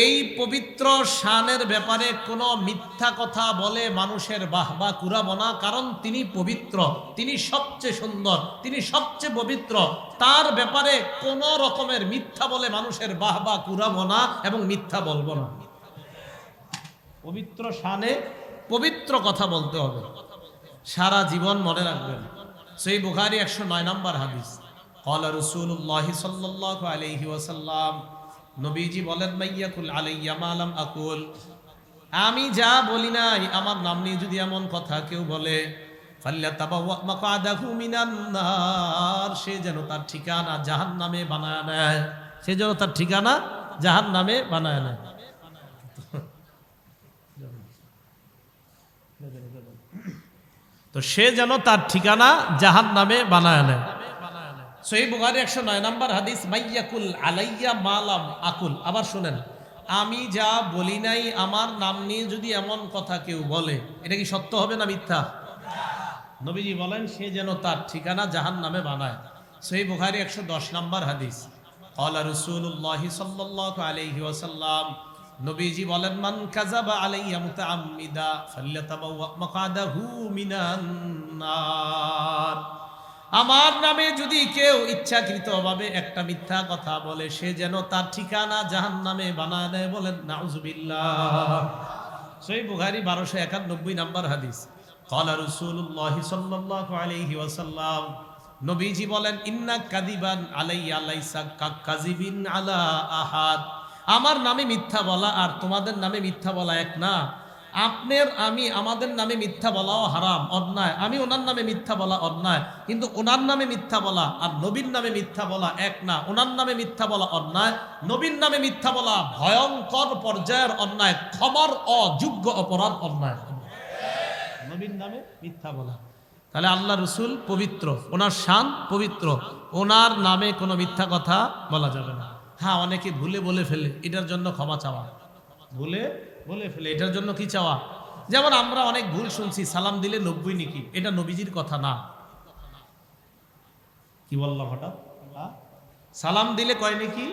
এই পবিত্র শানের ব্যাপারে কোনো মিথ্যা কথা বলে মানুষের বাহবা কুড়াবো না, কারণ তিনি পবিত্র, তিনি সবচেয়ে সুন্দর, তিনি সবচেয়ে পবিত্র। তার ব্যাপারে কোনো রকমের মিথ্যা বলে মানুষের বাহবা কুড়াবো না এবং মিথ্যা বলবো না। পবিত্র শানে পবিত্র কথা বলতে হবে, সারা জীবন মনে রাখবেন। সহিহ বুখারী 109 নম্বর হাদিস, ক্বালা রাসূলুল্লাহি সাল্লাল্লাহু আলাইহি ওয়াসাল্লাম, নবীজি বলেন, মাইয়াকুল আলাইয়া মা লাম আকুল, আমি যা বলি নাই আমার নাম নিয়ে যদি এমন কথা কেউ বলে, ফাল্যাতাবাওয়া মাকআদাহু মিনান নার, সে যেন তার ঠিকানা জাহান্নামে বানায় নেয়, সে যেন তার ঠিকানা জাহান্নামে বানায় নেয়। তো সে যেন তার ঠিকানা জাহান্নামে বানায় নেয়। সহিহ বুখারী 109 নম্বর হাদিস, মাইয়াকুল আলাইয়া মা লাম আকুল। আবার শুনেন, আমি যা বলি নাই আমার নাম নিয়ে যদি এমন কথা কেউ বলে, এটা কি সত্য হবে না মিথ্যা? নবীজি বলেন, সে যেন তার ঠিকানা জাহান্নামে বানায়। সহিহ বুখারী 110 নম্বর হাদিস, ক্বালা রাসূলুল্লাহি সাল্লাল্লাহু আলাইহি ওয়াসাল্লাম, নবীজি বলেন, মান কাযাবা আলাইয়া মুতাআম্মিদা ফাল্যাতাবাওয়া মাকআদাহু মিনান নার, আমার নামে যদি কেউ ইচ্ছাকৃতভাবে একটা মিথ্যা কথা বলে, সে যেন তার ঠিকানা জাহান্নামে বানায় দেয়। বলেন নাউযুবিল্লাহ। সহিহ বুখারী 1291 নম্বর হাদিস, ক্বালা রাসূলুল্লাহি সাল্লাল্লাহু আলাইহি ওয়াসাল্লাম, নবীজি বলেন, ইন্না কাযিবান আলাইয়া লাইসা কাযিবিন আলা আহাদ, আমার নামে মিথ্যা বলা আর তোমাদের নামে মিথ্যা বলা এক না। আমাদের নামে মিথ্যা বলাও হারাম, অন্যায়, আমি ওনার নামে মিথ্যা বলা অন্যায়, কিন্তু ওনার নামে মিথ্যা বলা আর নবীর নামে মিথ্যা বলা এক না। ওনার নামে মিথ্যা বলা অন্যায়, নবীর নামে মিথ্যা বলা ভয়ঙ্কর পর্যায়ের অন্যায়, ক্ষমার অযোগ্য অপরাধ অন্যায়, নবীর নামে মিথ্যা বলা। তাহলে আল্লাহ রসুল পবিত্র, ওনার শান পবিত্র, ওনার নামে কোনো মিথ্যা কথা বলা যাবে না। হ্যাঁ, অনেকে ভুলে বলে ফেলে, এটার জন্য ক্ষমা চাওয়া, ভুলে বলে ফেলে এটার জন্য কি চাওয়া। যেমন আমরা অনেক ভুল শুনছি, সালাম দিলে 90 নাকি, এটা নবীজির কথা না। কি বললাম হঠাৎ? সালাম দিলে কয় নাকি,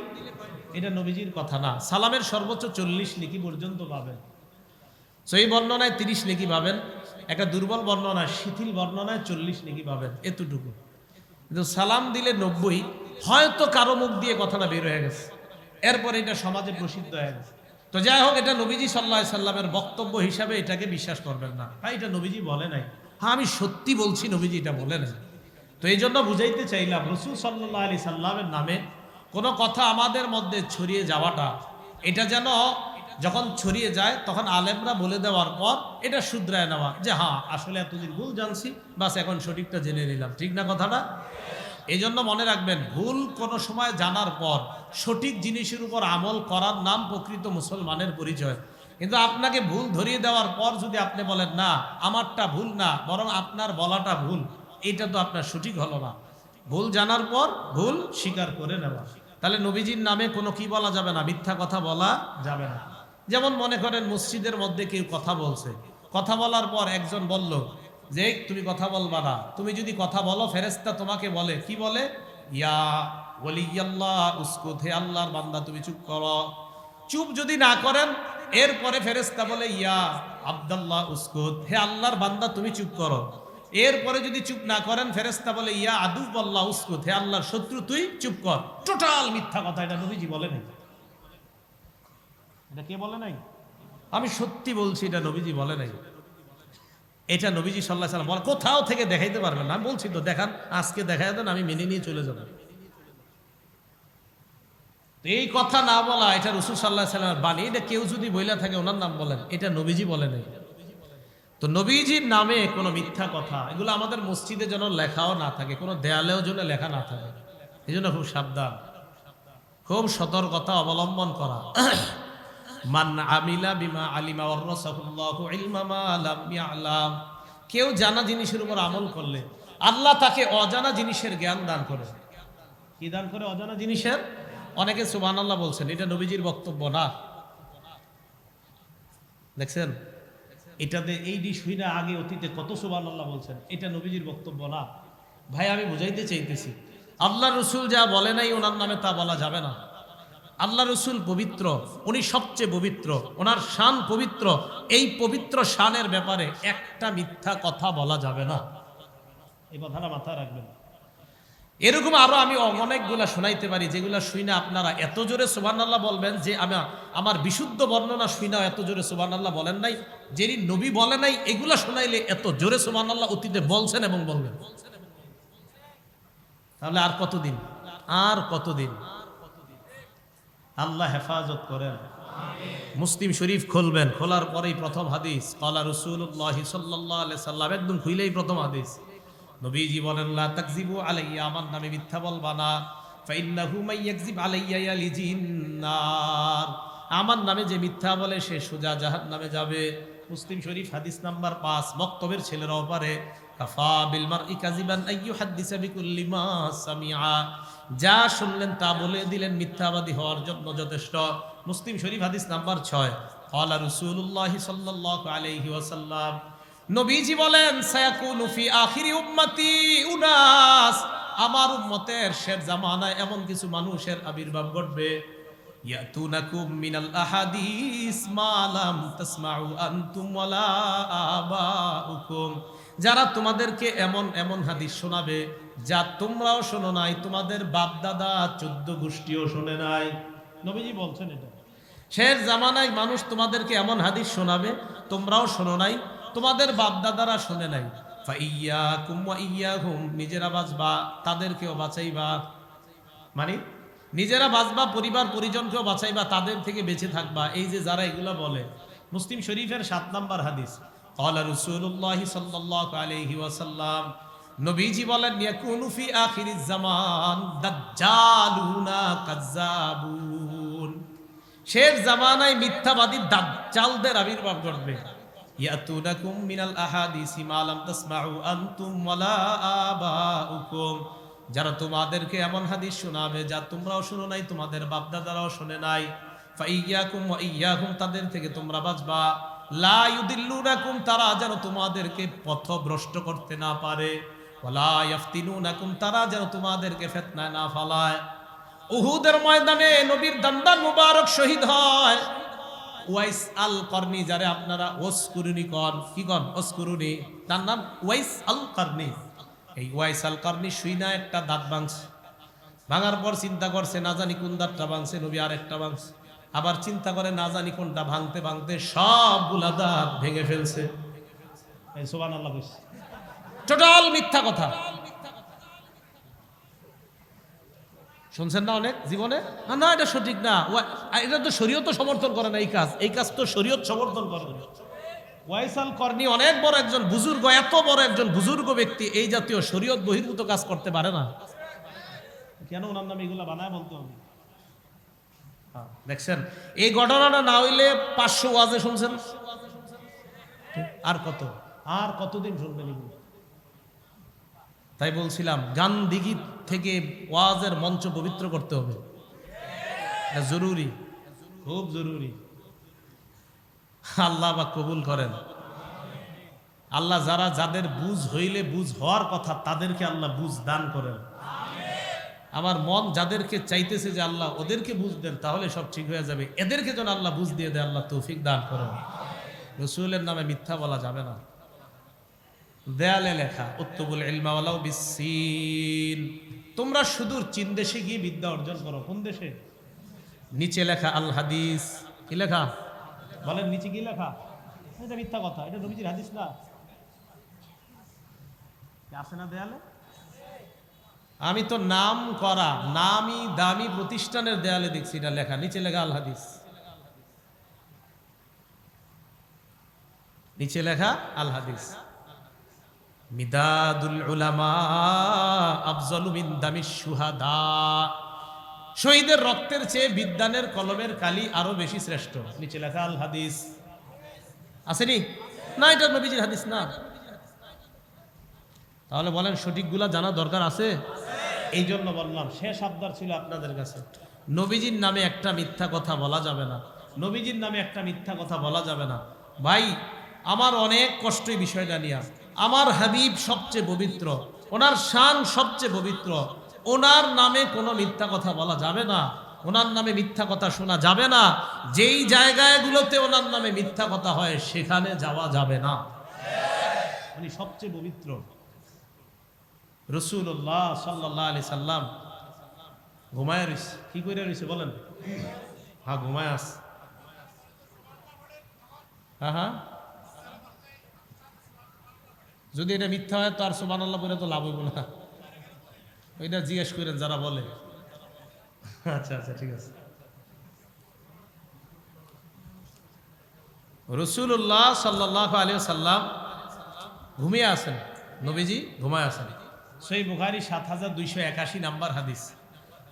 এটা নবীজির কথা না। সালামের সর্বোচ্চ 40 নেকি পর্যন্ত পাবেন, সহিহ বর্ণনায় 30 নেকি পাবেন, একটা দুর্বল বর্ণনায়, শিথিল বর্ণনায় 40 নেকি পাবেন, এতটুকু। কিন্তু সালাম দিলে 90, হয়তো কারো মুখ দিয়ে কথাটা বের হয়ে গেছে, এরপর এটা সমাজে প্রসিদ্ধ হয়ে গেছে। তো যাই হোক, এটা নবীজি সাল্লাল্লাহু আলাইহি সাল্লামের বক্তব্য হিসাবে এটাকে বিশ্বাস করবেন না। হ্যাঁ, এটা নবীজি বলে নাই, হ্যাঁ আমি সত্যি বলছি নবীজি এটা বলে নাই। তো এই জন্য বুঝাইতে চাইলাম, রাসূল সাল্লাল্লাহু আলাইহি সাল্লামের নামে কোনো কথা আমাদের মধ্যে ছড়িয়ে যাওয়াটা, এটা যেন যখন ছড়িয়ে যায় তখন আলেমরা বলে দেওয়ার পর এটা শুধরায় নেওয়া, যে হ্যাঁ আসলে এতদিন ভুল জানছি, বাস এখন সঠিকটা জেনে নিলাম। ঠিক না কথাটা? এই জন্য মনে রাখবেন, ভুল কোনো সময় জানার পর সঠিক জিনিসের উপর আমল করার নাম প্রকৃত মুসলমানের পরিচয়। কিন্তু আপনাকে ভুল ধরিয়ে দেওয়ার পর যদি আপনি বলেন না আমারটা ভুল না, বরং আপনার বলাটা ভুল, এটা তো আপনার সঠিক হলো না। ভুল জানার পর ভুল স্বীকার করে নেওয়া। তাহলে নবীজির নামে কোনো কি বলা যাবে না, মিথ্যা কথা বলা যাবে না। যেমন মনে করেন মসজিদের মধ্যে কেউ কথা বলছে, কথা বলার পর একজন বলল যে তুমি কথা বলবা না, তুমি যদি কথা বলো ফেরেশতা তোমাকে বলে, কি বলে, ইয়া ওয়ালিয়াল্লাহ উসকুত, হে আল্লাহর বান্দা তুমি চুপ করো। চুপ যদি না করেন, এরপরে ফেরেশতা বলে, ইয়া আব্দুল্লাহ উসকুত, হে আল্লাহর বান্দা তুমি চুপ করো। এরপরে যদি চুপ না করেন, ফেরেশতা বলে, ইয়া আদুওয়াল্লাহ উসকুত, হে আল্লাহর শত্রু তুই চুপ কর। টোটাল মিথ্যা কথা, এটা নবীজি বলে নাই। এটা কে বলে নাই? আমি সত্যি বলছি, এটা নবীজি বলে নাই। এটা নবীজি সাল্লাল্লাহু আলাইহি ওয়াসাল্লাম কোথাও থেকে দেখাইতে পারবেন না। আমি বলছি তো, দেখান, আজকে দেখাই দেন, আমি মেনে নিয়ে চলে যাব। এই কথা না বলা, এটা রাসূল সাল্লাল্লাহু আলাইহি ওয়াসাল্লামের বাণী। এটা কেউ যদি বইলা থাকে ওনার নাম বলেন, এটা নবীজি বলে নাই। তো নবীজির নামে কোনো মিথ্যা কথা এগুলো আমাদের মসজিদে যেন লেখাও না থাকে, কোনো দেয়ালেও যেন লেখা না থাকে। এই জন্য খুব সাবধান, খুব সতর্কতা অবলম্বন করা। মান আমিলা বিমা আলিমা ওয়ারাসাহুল্লাহু ইলমা মা লাম ইয়ালাম, কেউ জানা জিনিসের উপর আমল করলে আল্লাহ তাকে অজানা জিনিসের জ্ঞান দান করে। কি দান করে? অজানা জিনিসের। অনেকে সুবহানাল্লাহ বলছেন, এটা নবীজির বক্তব্য না। দেখছেন, এটাতে এই শুই না আগে অতীতে কত সুবহানাল্লাহ বলছেন, এটা নবীজির বক্তব্য না। ভাই আমি বুঝাইতে চাইতেছি, আল্লাহ রসুল যা বলে নাই ওনার নামে তা বলা যাবে না। আল্লাহ রসুল পবিত্র, উনি সবচেয়ে পবিত্র, ওনার শান পবিত্র। এই পবিত্র শানের ব্যাপারে একটা মিথ্যা কথা বলা যাবে না। এই কথাটা মাথায় রাখবেন। এরকম আরো আমি অনেকগুলা শোনাইতে পারি, যেগুলা শুই না আপনারা এত জোরে সুবহানাল্লাহ বলবেন যে আমার বিশুদ্ধ বর্ণনা শুই না এত জোরে সুবহানাল্লাহ বলেন নাই, যিনি নবী বলে নাই এগুলা শোনাইলে এত জোরে সুবহানাল্লাহ অতীতে বলছেন এবং বলবেন। তাহলে আর কতদিন, আর কতদিন? আল্লাহ হেফাজত করেন। মুসলিম শরীফ খুলবেন, খোলার পরেই প্রথম হাদিস ক্বালা রাসূলুল্লাহ সাল্লাল্লাহু আলাইহি সাল্লাম, একদম খুইলেই প্রথম হাদিস। নবীজি বলেন লা তাকযিবু আলাইয়া, আমার নামে মিথ্যা বলবা না। ফাইন্নাহু মান ইয়াকযিব আলাইয়া ইয়ালিজিন নার, আমার নামে যে মিথ্যা বলে সে সোজা জাহান্নামে যাবে। মুসলিম শরীফ হাদিস নাম্বার 5। বক্তব্যের ছেলেরাও পারে। কাফা বিল মারই কাযিবান আইয়ু হাদিসা বিকুল্লি মা সামিআ, যা শুনলেন তা বলে দিলেন মিথ্যাবাদী হওয়ার জন্য যথেষ্ট। মুসলিম শরীফ হাদিস নাম্বার 6। ক্বালা রাসূলুল্লাহ সাল্লাল্লাহু আলাইহি ওয়াসাল্লাম, নবীজি বলেন সায়াকুনু ফি আখিরি উম্মতি উনাস, আমার উম্মতের শেষ জামানায় এমন কিছু মানুষের আবির্ভাব ঘটবে। ইয়াতুনাকুম মিনাল আহাদিস মা লাম তাসমাউ আনতুম ওয়ালা আবাউকুম, যারা তোমাদেরকে এমন এমন হাদিস শোনাবে যা তোমরাও শোনো নাই, তোমাদের বাপ দাদা 14 গোষ্ঠীও শোনে নাই। নবীজি বলছেন এটা। শেষ জামানায় মানুষ তোমাদেরকে এমন হাদিস শোনাবে তোমরাও শোনো নাই, তোমাদের বাপ দাদারা শোনে নাই। ফাইয়াকুম ওয়া ইয়াহুম, নিজেরা বাঁচবা তাদেরকেও বাঁচাইবা, মানে নিজেরা বাঁচবা পরিবার পরিজনকেও বাঁচাইবা, তাদের থেকে বেঁচে থাকবা। এই যে যারা এগুলো বলে, মুসলিম শরীফের 7 নম্বর হাদিস ক্বালা রাসূলুল্লাহ সাল্লাল্লাহু আলাইহি ওয়াসাল্লাম, নবীজি বলেন ইয়াকুনু ফি আখিরিজ জামান দাজ্জালুনা কাজ্জাবুন, শেষ জামানায় মিথ্যাবাদী দাজ্জালদের আবির্ভাব ঘটবে। ইয়াতুনাকুম মিনাল আহাদিসি মা লাম তাসমাউ আনতুম ওয়ালা আবাউকুম, যারা তোমাদেরকে এমন হাদিস শোনাবে যা তোমরাও শুনো নাই, তোমাদের বাপ দাদারাও শুনে নাই। ফাইয়াকুম ওয়া ইয়াহুম, তাদের থেকে তোমরা বাঁচবা। লা ইউদিল্লুনাকুম, তারা যেন তোমাদেরকে পথভ্রষ্ট করতে না পারে। ওয়ালা ইয়াফতিনুনাকুম, তারা যেন তোমাদেরকে ফিতনায় না ফালায়। উহুদের ময়দানে নবীর দান্দান মুবারক শহীদ হয় ওয়াইস আল করনি, যারে আপনারা ওসকুরুনি কন, কি কন? ওসকুরুনি, তার নাম ওয়াইস আল করনি। এই ওয়াইস আল করনি শুই না একটা দাঁত ভাঙছে, ভাঙার পর চিন্তা করছে না জানি কোন দাঁতটা ভাঙছে, নবী আর একটা ভাঙছে। আবার চিন্তা করে না জানি কোনটা, ভাঙতে ভাঙতে সবগুলা দাঁত ভেঙে ফেলছে। সুবহানাল্লাহ কইছে। টোটাল মিথ্যা কথা শুনছেন না অনেক জীবনে। না এটা সঠিক না, এটা তো শরীয়ত সমর্থন করে না। এই কাজ তো শরীয়ত সমর্থন করে না। ওয়াইস আল করনি অনেক বড় একজন বুজুর্গ, এত বড় একজন বুজুর্গ ব্যক্তি এই জাতীয় শরীয়ত বহির্ভূত কাজ করতে পারে না। কেন ওনার নামে এগুলা বানায় বলতে হবে? দেখছেন, এই ঘটনাটা না হইলে 500 ওয়াজে শুনছেন, আর কতদিন শুনবেন এগুলো? তাই বলছিলাম গান দিঘি থেকে ওয়াজের মঞ্চ পবিত্র করতে হবে, এটা জরুরি, খুব জরুরি। আল্লাহ বা কবুল করেন। আল্লাহ যাদের বুঝ হইলে বুঝ হওয়ার কথা তাদেরকে আল্লাহ বুঝ দান করেন। আমার মন যাদেরকে চাইতেছে যে আল্লাহ ওদেরকে বুঝ দেন, তাহলে সব ঠিক হয়ে যাবে। এদেরকে যেন আল্লাহ বুঝ দিয়ে দেয়, আল্লাহ তৌফিক দান করেন। রাসূলের নামে মিথ্যা বলা যাবে না। দেয়ালে লেখা উত্তবুল ইলমা ওয়ালাউ বিসসিন, তোমরা সুদূর চীন দেশে গিয়ে বিদ্যা অর্জন করো। কোন দেশে? নিচে লেখা আল হাদিস। কি লেখা বলেন? নিচে কি লেখা? এটা মিথ্যা কথা, এটা নবীজির হাদিস না। আছে না দেয়ালে? আমি তো নাম করা নামি দামি প্রতিষ্ঠানের দেয়ালে দেখছি এটা লেখা, নিচে লেখা আল হাদিস। নিচে লেখা আল হাদিস। মিদাদুল উলামা আফজালু মিন দামিশ শুহাদা, শহীদের রক্তের চেয়ে বিদ্বানের কলমের কালি আরো বেশি শ্রেষ্ঠ। নিচে লেখা আল হাদিস। আসেনি? না, এটা নবীজির হাদিস না। তাহলে বলেন সঠিকগুলা জানা দরকার আছে? এই জন্য বললাম, শেষ আবদার ছিল আপনাদের কাছে, নবীজির নামে একটা মিথ্যা কথা বলা যাবে না, নবীজির নামে একটা মিথ্যা কথা বলা যাবে না। ভাই, আমার অনেক কষ্ট এই বিষয়টা নিয়ে। আমার হাবিব সবচেয়ে পবিত্র, ওনার শান সবচেয়ে পবিত্র, ওনার নামে কোনো মিথ্যা কথা বলা যাবে না, ওনার নামে মিথ্যা কথা শোনা যাবে না। যেই জায়গাগুলোতে ওনার নামে মিথ্যা কথা হয় সেখানে যাওয়া যাবে না। উনি সবচেয়ে পবিত্র। রাসূলুল্লাহ সাল্লাল্লাহু আলাইহি সাল্লাম ঘুমায় রইছে। কি করে রইছে বলেন? হ্যাঁ, ঘুমায় আছে। হ্যাঁ, যদি এটা মিথ্যা হয় তো আর সুবহানাল্লাহ বলে তো লাভ হইব না। ওইটা জিজ্ঞেস করেন যারা বলে। আচ্ছা আচ্ছা, ঠিক আছে। রাসূলুল্লাহ সাল্লাল্লাহু আলাইহি সাল্লাম ঘুমিয়ে আছেন, নবীজি ঘুমায় আছেন। সহিহ বুখারী ৭২৮১ নাম্বার হাদিস।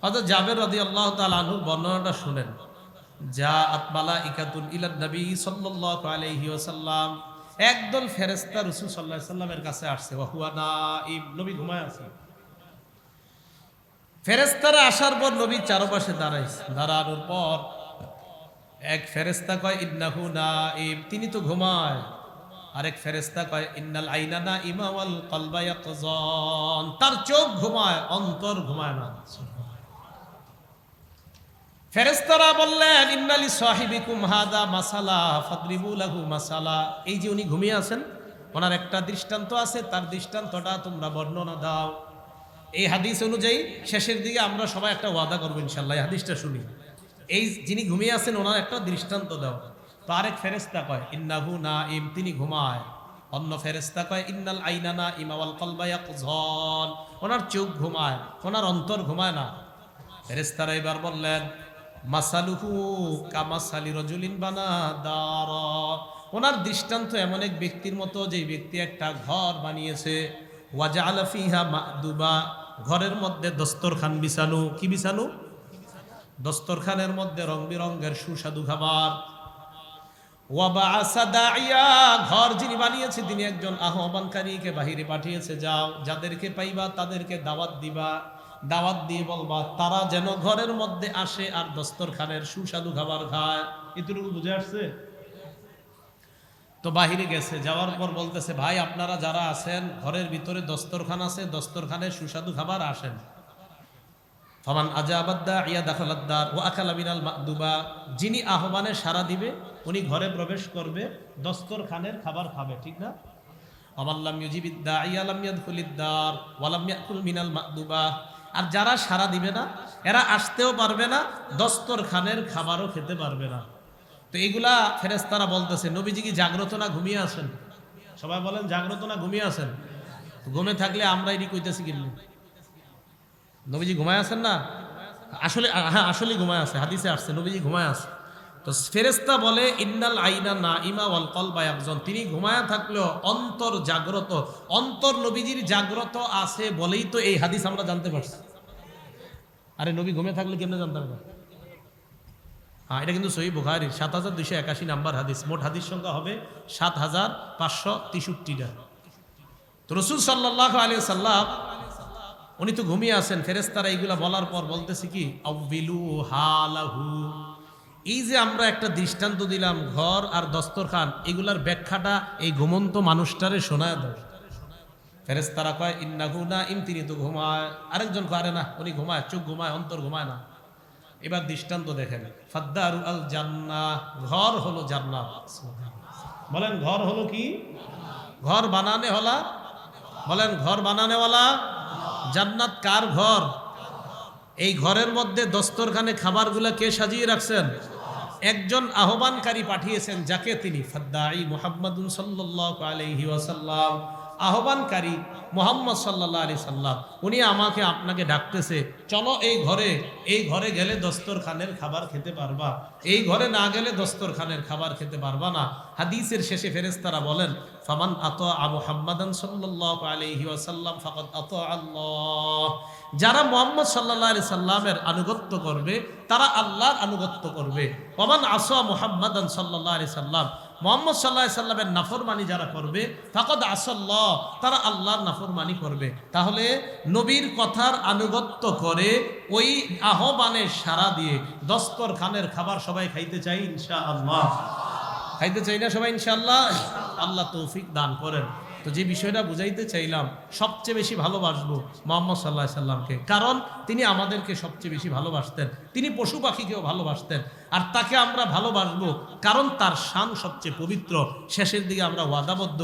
হযরত জাবের রাদিয়াল্লাহু তাআলা আনহু বর্ণনাটা শুনেন। জাআত মালাইকাতুন ইলান নবী সাল্লাল্লাহু আলাইহি ওয়াসাল্লাম, একদল ফেরেশতা রাসূল সাল্লাল্লাহু আলাইহি সাল্লামের কাছে আসছে। ওয়া হুয়া নাইম, নবী ঘুমায় আছেন। ফেরেশতারা আসার পর নবী চারপাশে দাঁড়াইছে। দাঁড়ানোর পর এক ফেরেশতা কয় ইন্নাহু নাইম, তিনি তো ঘুমায়। আরেক ফেরেশতা কয় ইন্নাল আইনা নাইমা ওয়াল কলবা ইয়াকযান, তার চোখ ঘুমায়, অন্তর ঘুমায় না। ফেরেশতারা বললেন ইন্নালি সাহিবিকুম হাদা মাসালা ফাদরিবু লাহু মাসালা, এই যে উনি ঘুমিয়ে আছেন, ওনার একটা দৃষ্টান্ত আছে, তার দৃষ্টান্তটা তোমরা বর্ণনা দাও। এই হাদিস অনুযায়ী শেষের দিকে আমরা সবাই একটা ওয়াদা করবো ইনশাআল্লাহ, এই হাদিসটা শুনি। এই যিনি ঘুমিয়ে আছেন ওনার একটা দৃষ্টান্ত দাও। তো আরেক ফেরেশতা কয় ইন্নাহু নাইম, তিনি ঘুমায়। অন্য ফেরেশতা কয় ইন্নাল আইনা নাইম ওয়াল কলবা ইয়াকযান, ওনার চোখ ঘুমায়, ওনার অন্তর ঘুমায় না। ফেরেশতারা এবার বললেন মাসালুহু কামাসালি রাজুলিন বানা দারা, ওনার দৃষ্টান্ত এমন এক ব্যক্তির মতো যে ব্যক্তি একটা ঘর বানিয়েছে। ওয়াজআলা ফিহা মা'দুবা, ঘরের মধ্যে দস্তরখান বিছানো। কি বিছানো? দস্তরখানের মধ্যে রং বেরঙের সুস্বাদু খাবার। ওয়াবাআসা দাইয়া, ঘর যিনি বানিয়েছে তিনি একজন আহ্বানকারীকে বাহিরে পাঠিয়েছে, যাও যাদেরকে পাইবা তাদেরকে দাওয়াত দিবা, দাওয়াত দিয়ে বলবা তারা যেন ঘরের মধ্যে আসে আর দস্তরখানের সুস্বাদু খাবার খায়। এতটুকু বুঝে আসছে? তো বাহিরে গেছে, যাওয়ার পর বলতেছে ভাই আপনারা যারা আছেন ঘরের ভিতরে দস্তরখান আছে, দস্তরখানের সুস্বাদু খাবার আসেন। ফামান আজাবাদ দাইয়া দাখালাদ দার ওয়া আকালা মিনাল মা'দুবা, যিনি আহ্বানে সাড়া দিবে উনি ঘরে প্রবেশ করবে, দস্তরখানের খাবার খাবে, ঠিক না? আমাল্লাম ইউজিবিদ দাইয়া লাম ইয়াদখুলিদ দার ওয়া লাম ইয়াকুল মিনাল মা'দুবা, আর যারা সাড়া দিবে না এরা আসতেও পারবে না, দস্তরখানের খাবারও খেতে পারবে না। তো এগুলা ফেরেশতারা বলতেছে নবীজি কি জাগ্রত না ঘুমিয়ে আছেন? সবাই বলেন জাগ্রত না ঘুমিয়ে আছেন? ঘুমে থাকলে আমরা এটি কইতেছি কিন্তু নবীজি ঘুমায় আছেন না? আসলে হ্যাঁ, আসলে ঘুমায় আছে, হাদিসে আসছে নবীজি ঘুমায় আছে। তো ফেরেশতা বলে ইন্নাল আইনা নাইমা ওয়াল কলবা ইয়াকযান, তিনি ঘুমায়া থাকলেও অন্তর জাগ্রত। অন্তর নবীজির জাগ্রত আছে বলেই তো এই হাদিস আমরা জানতে পারছি। আরে নবী ঘুমিয়ে থাকলে কেমনে জানতাম না? হ্যাঁ, এটা কিন্তু সহিহ বুখারী ৭২৮১ নাম্বার হাদিস। মোট হাদিস সংখ্যা হবে ৭৫৬৩টা। তো রাসূল সাল্লাল্লাহু আলাইহি সাল্লাম উনি তো ঘুমিয়ে আছেন। ফেরেশতারা এইগুলা বলার পর বলতেছে কি আউবিলু হালাহু, এই যে আমরা একটা দৃষ্টান্ত দিলাম ঘর আর দস্তরখান, এগুলার ব্যাখ্যাটা এই ঘুমন্ত মানুষটারে শোনায় দাও। ফেরেশতারা কয় ইন্নাহু নাইম, তিনি তো ঘুমায়। আরেকজন কয় আরে না, উনি ঘুমায়, চোখ ঘুমায়, অন্তর ঘুমায় না। এবার দৃষ্টান্ত দেখেন, ফাদ্দারু আল জান্নাহ, ঘর হলো জান্নাত। বলেন ঘর হলো কি? ঘর বানানে হলা, বলেন ঘর বানানেওয়ালা। জান্নাত কার ঘর? এই ঘরের মধ্যে দস্তরখানে খাবারগুলা কে সাজিয়ে রাখছেন? একজন আহ্বানকারী পাঠিয়েছেন, যাকে তিনি ফাদ্দাই মুহাম্মাদুন সাল্লাল্লাহু আলাইহি ওয়াসাল্লাম, আহ্বানকারী মুহাম্মদ সাল্লাল্লাহু আলাইহি সাল্লাম, উনি আমাকে আপনাকে ডাকতেছে, চলো এই ঘরে গেলে দস্তরখানের খাবার খেতে পারবা, এই ঘরে না গেলে দস্তরখানের খাবার খেতে পারবা না। হাদিসের শেষে ফেরেশতারা বলেন, ফামান আতা মুহাম্মাদান সাল্লাল্লাহু আলাইহি ওয়াসাল্লাম ফাকাদ আতা আল্লাহ। যারা মুহাম্মদ সাল্লাল্লাহু আলাইহি সাল্লামের আনুগত্য করবে তারা আল্লাহর আনুগত্য করবে। ওমান আসা মুহাম্মাদান সাল্লাল্লাহু আলাইহি সাল্লাম, মুহাম্মদ সাল্লাল্লাহু আলাইহি সাল্লামের নাফরমানি যারা করবে ফাকাদ আসাল্লাহ, তারা আল্লাহর নাফরমানি করবে। তাহলে নবীর কথার আনুগত্য করে ওই আহ্বানে সাড়া দিয়ে দস্তরখানের খাবার সবাই খাইতে চাই ইনশাআল্লাহ। খাইতে চাই না সবাই ইনশাআল্লাহ? আল্লাহ তৌফিক দান করেন। তো যে বিষয়টা বুঝাইতে চাইলাম, সবচেয়ে বেশি ভালোবাসবো মুহাম্মদ সাল্লাল্লাহু আলাইহি সাল্লামকে, কারণ তিনি আমাদেরকে সবচেয়ে বেশি ভালোবাসতেন। তিনি পশু পাখিকেও ভালোবাসতেন, আর তাকে আমরা ভালোবাসবো কারণ তার শান সবচেয়ে পবিত্র। শেষের দিকে আমরা ওয়াদাবদ্ধ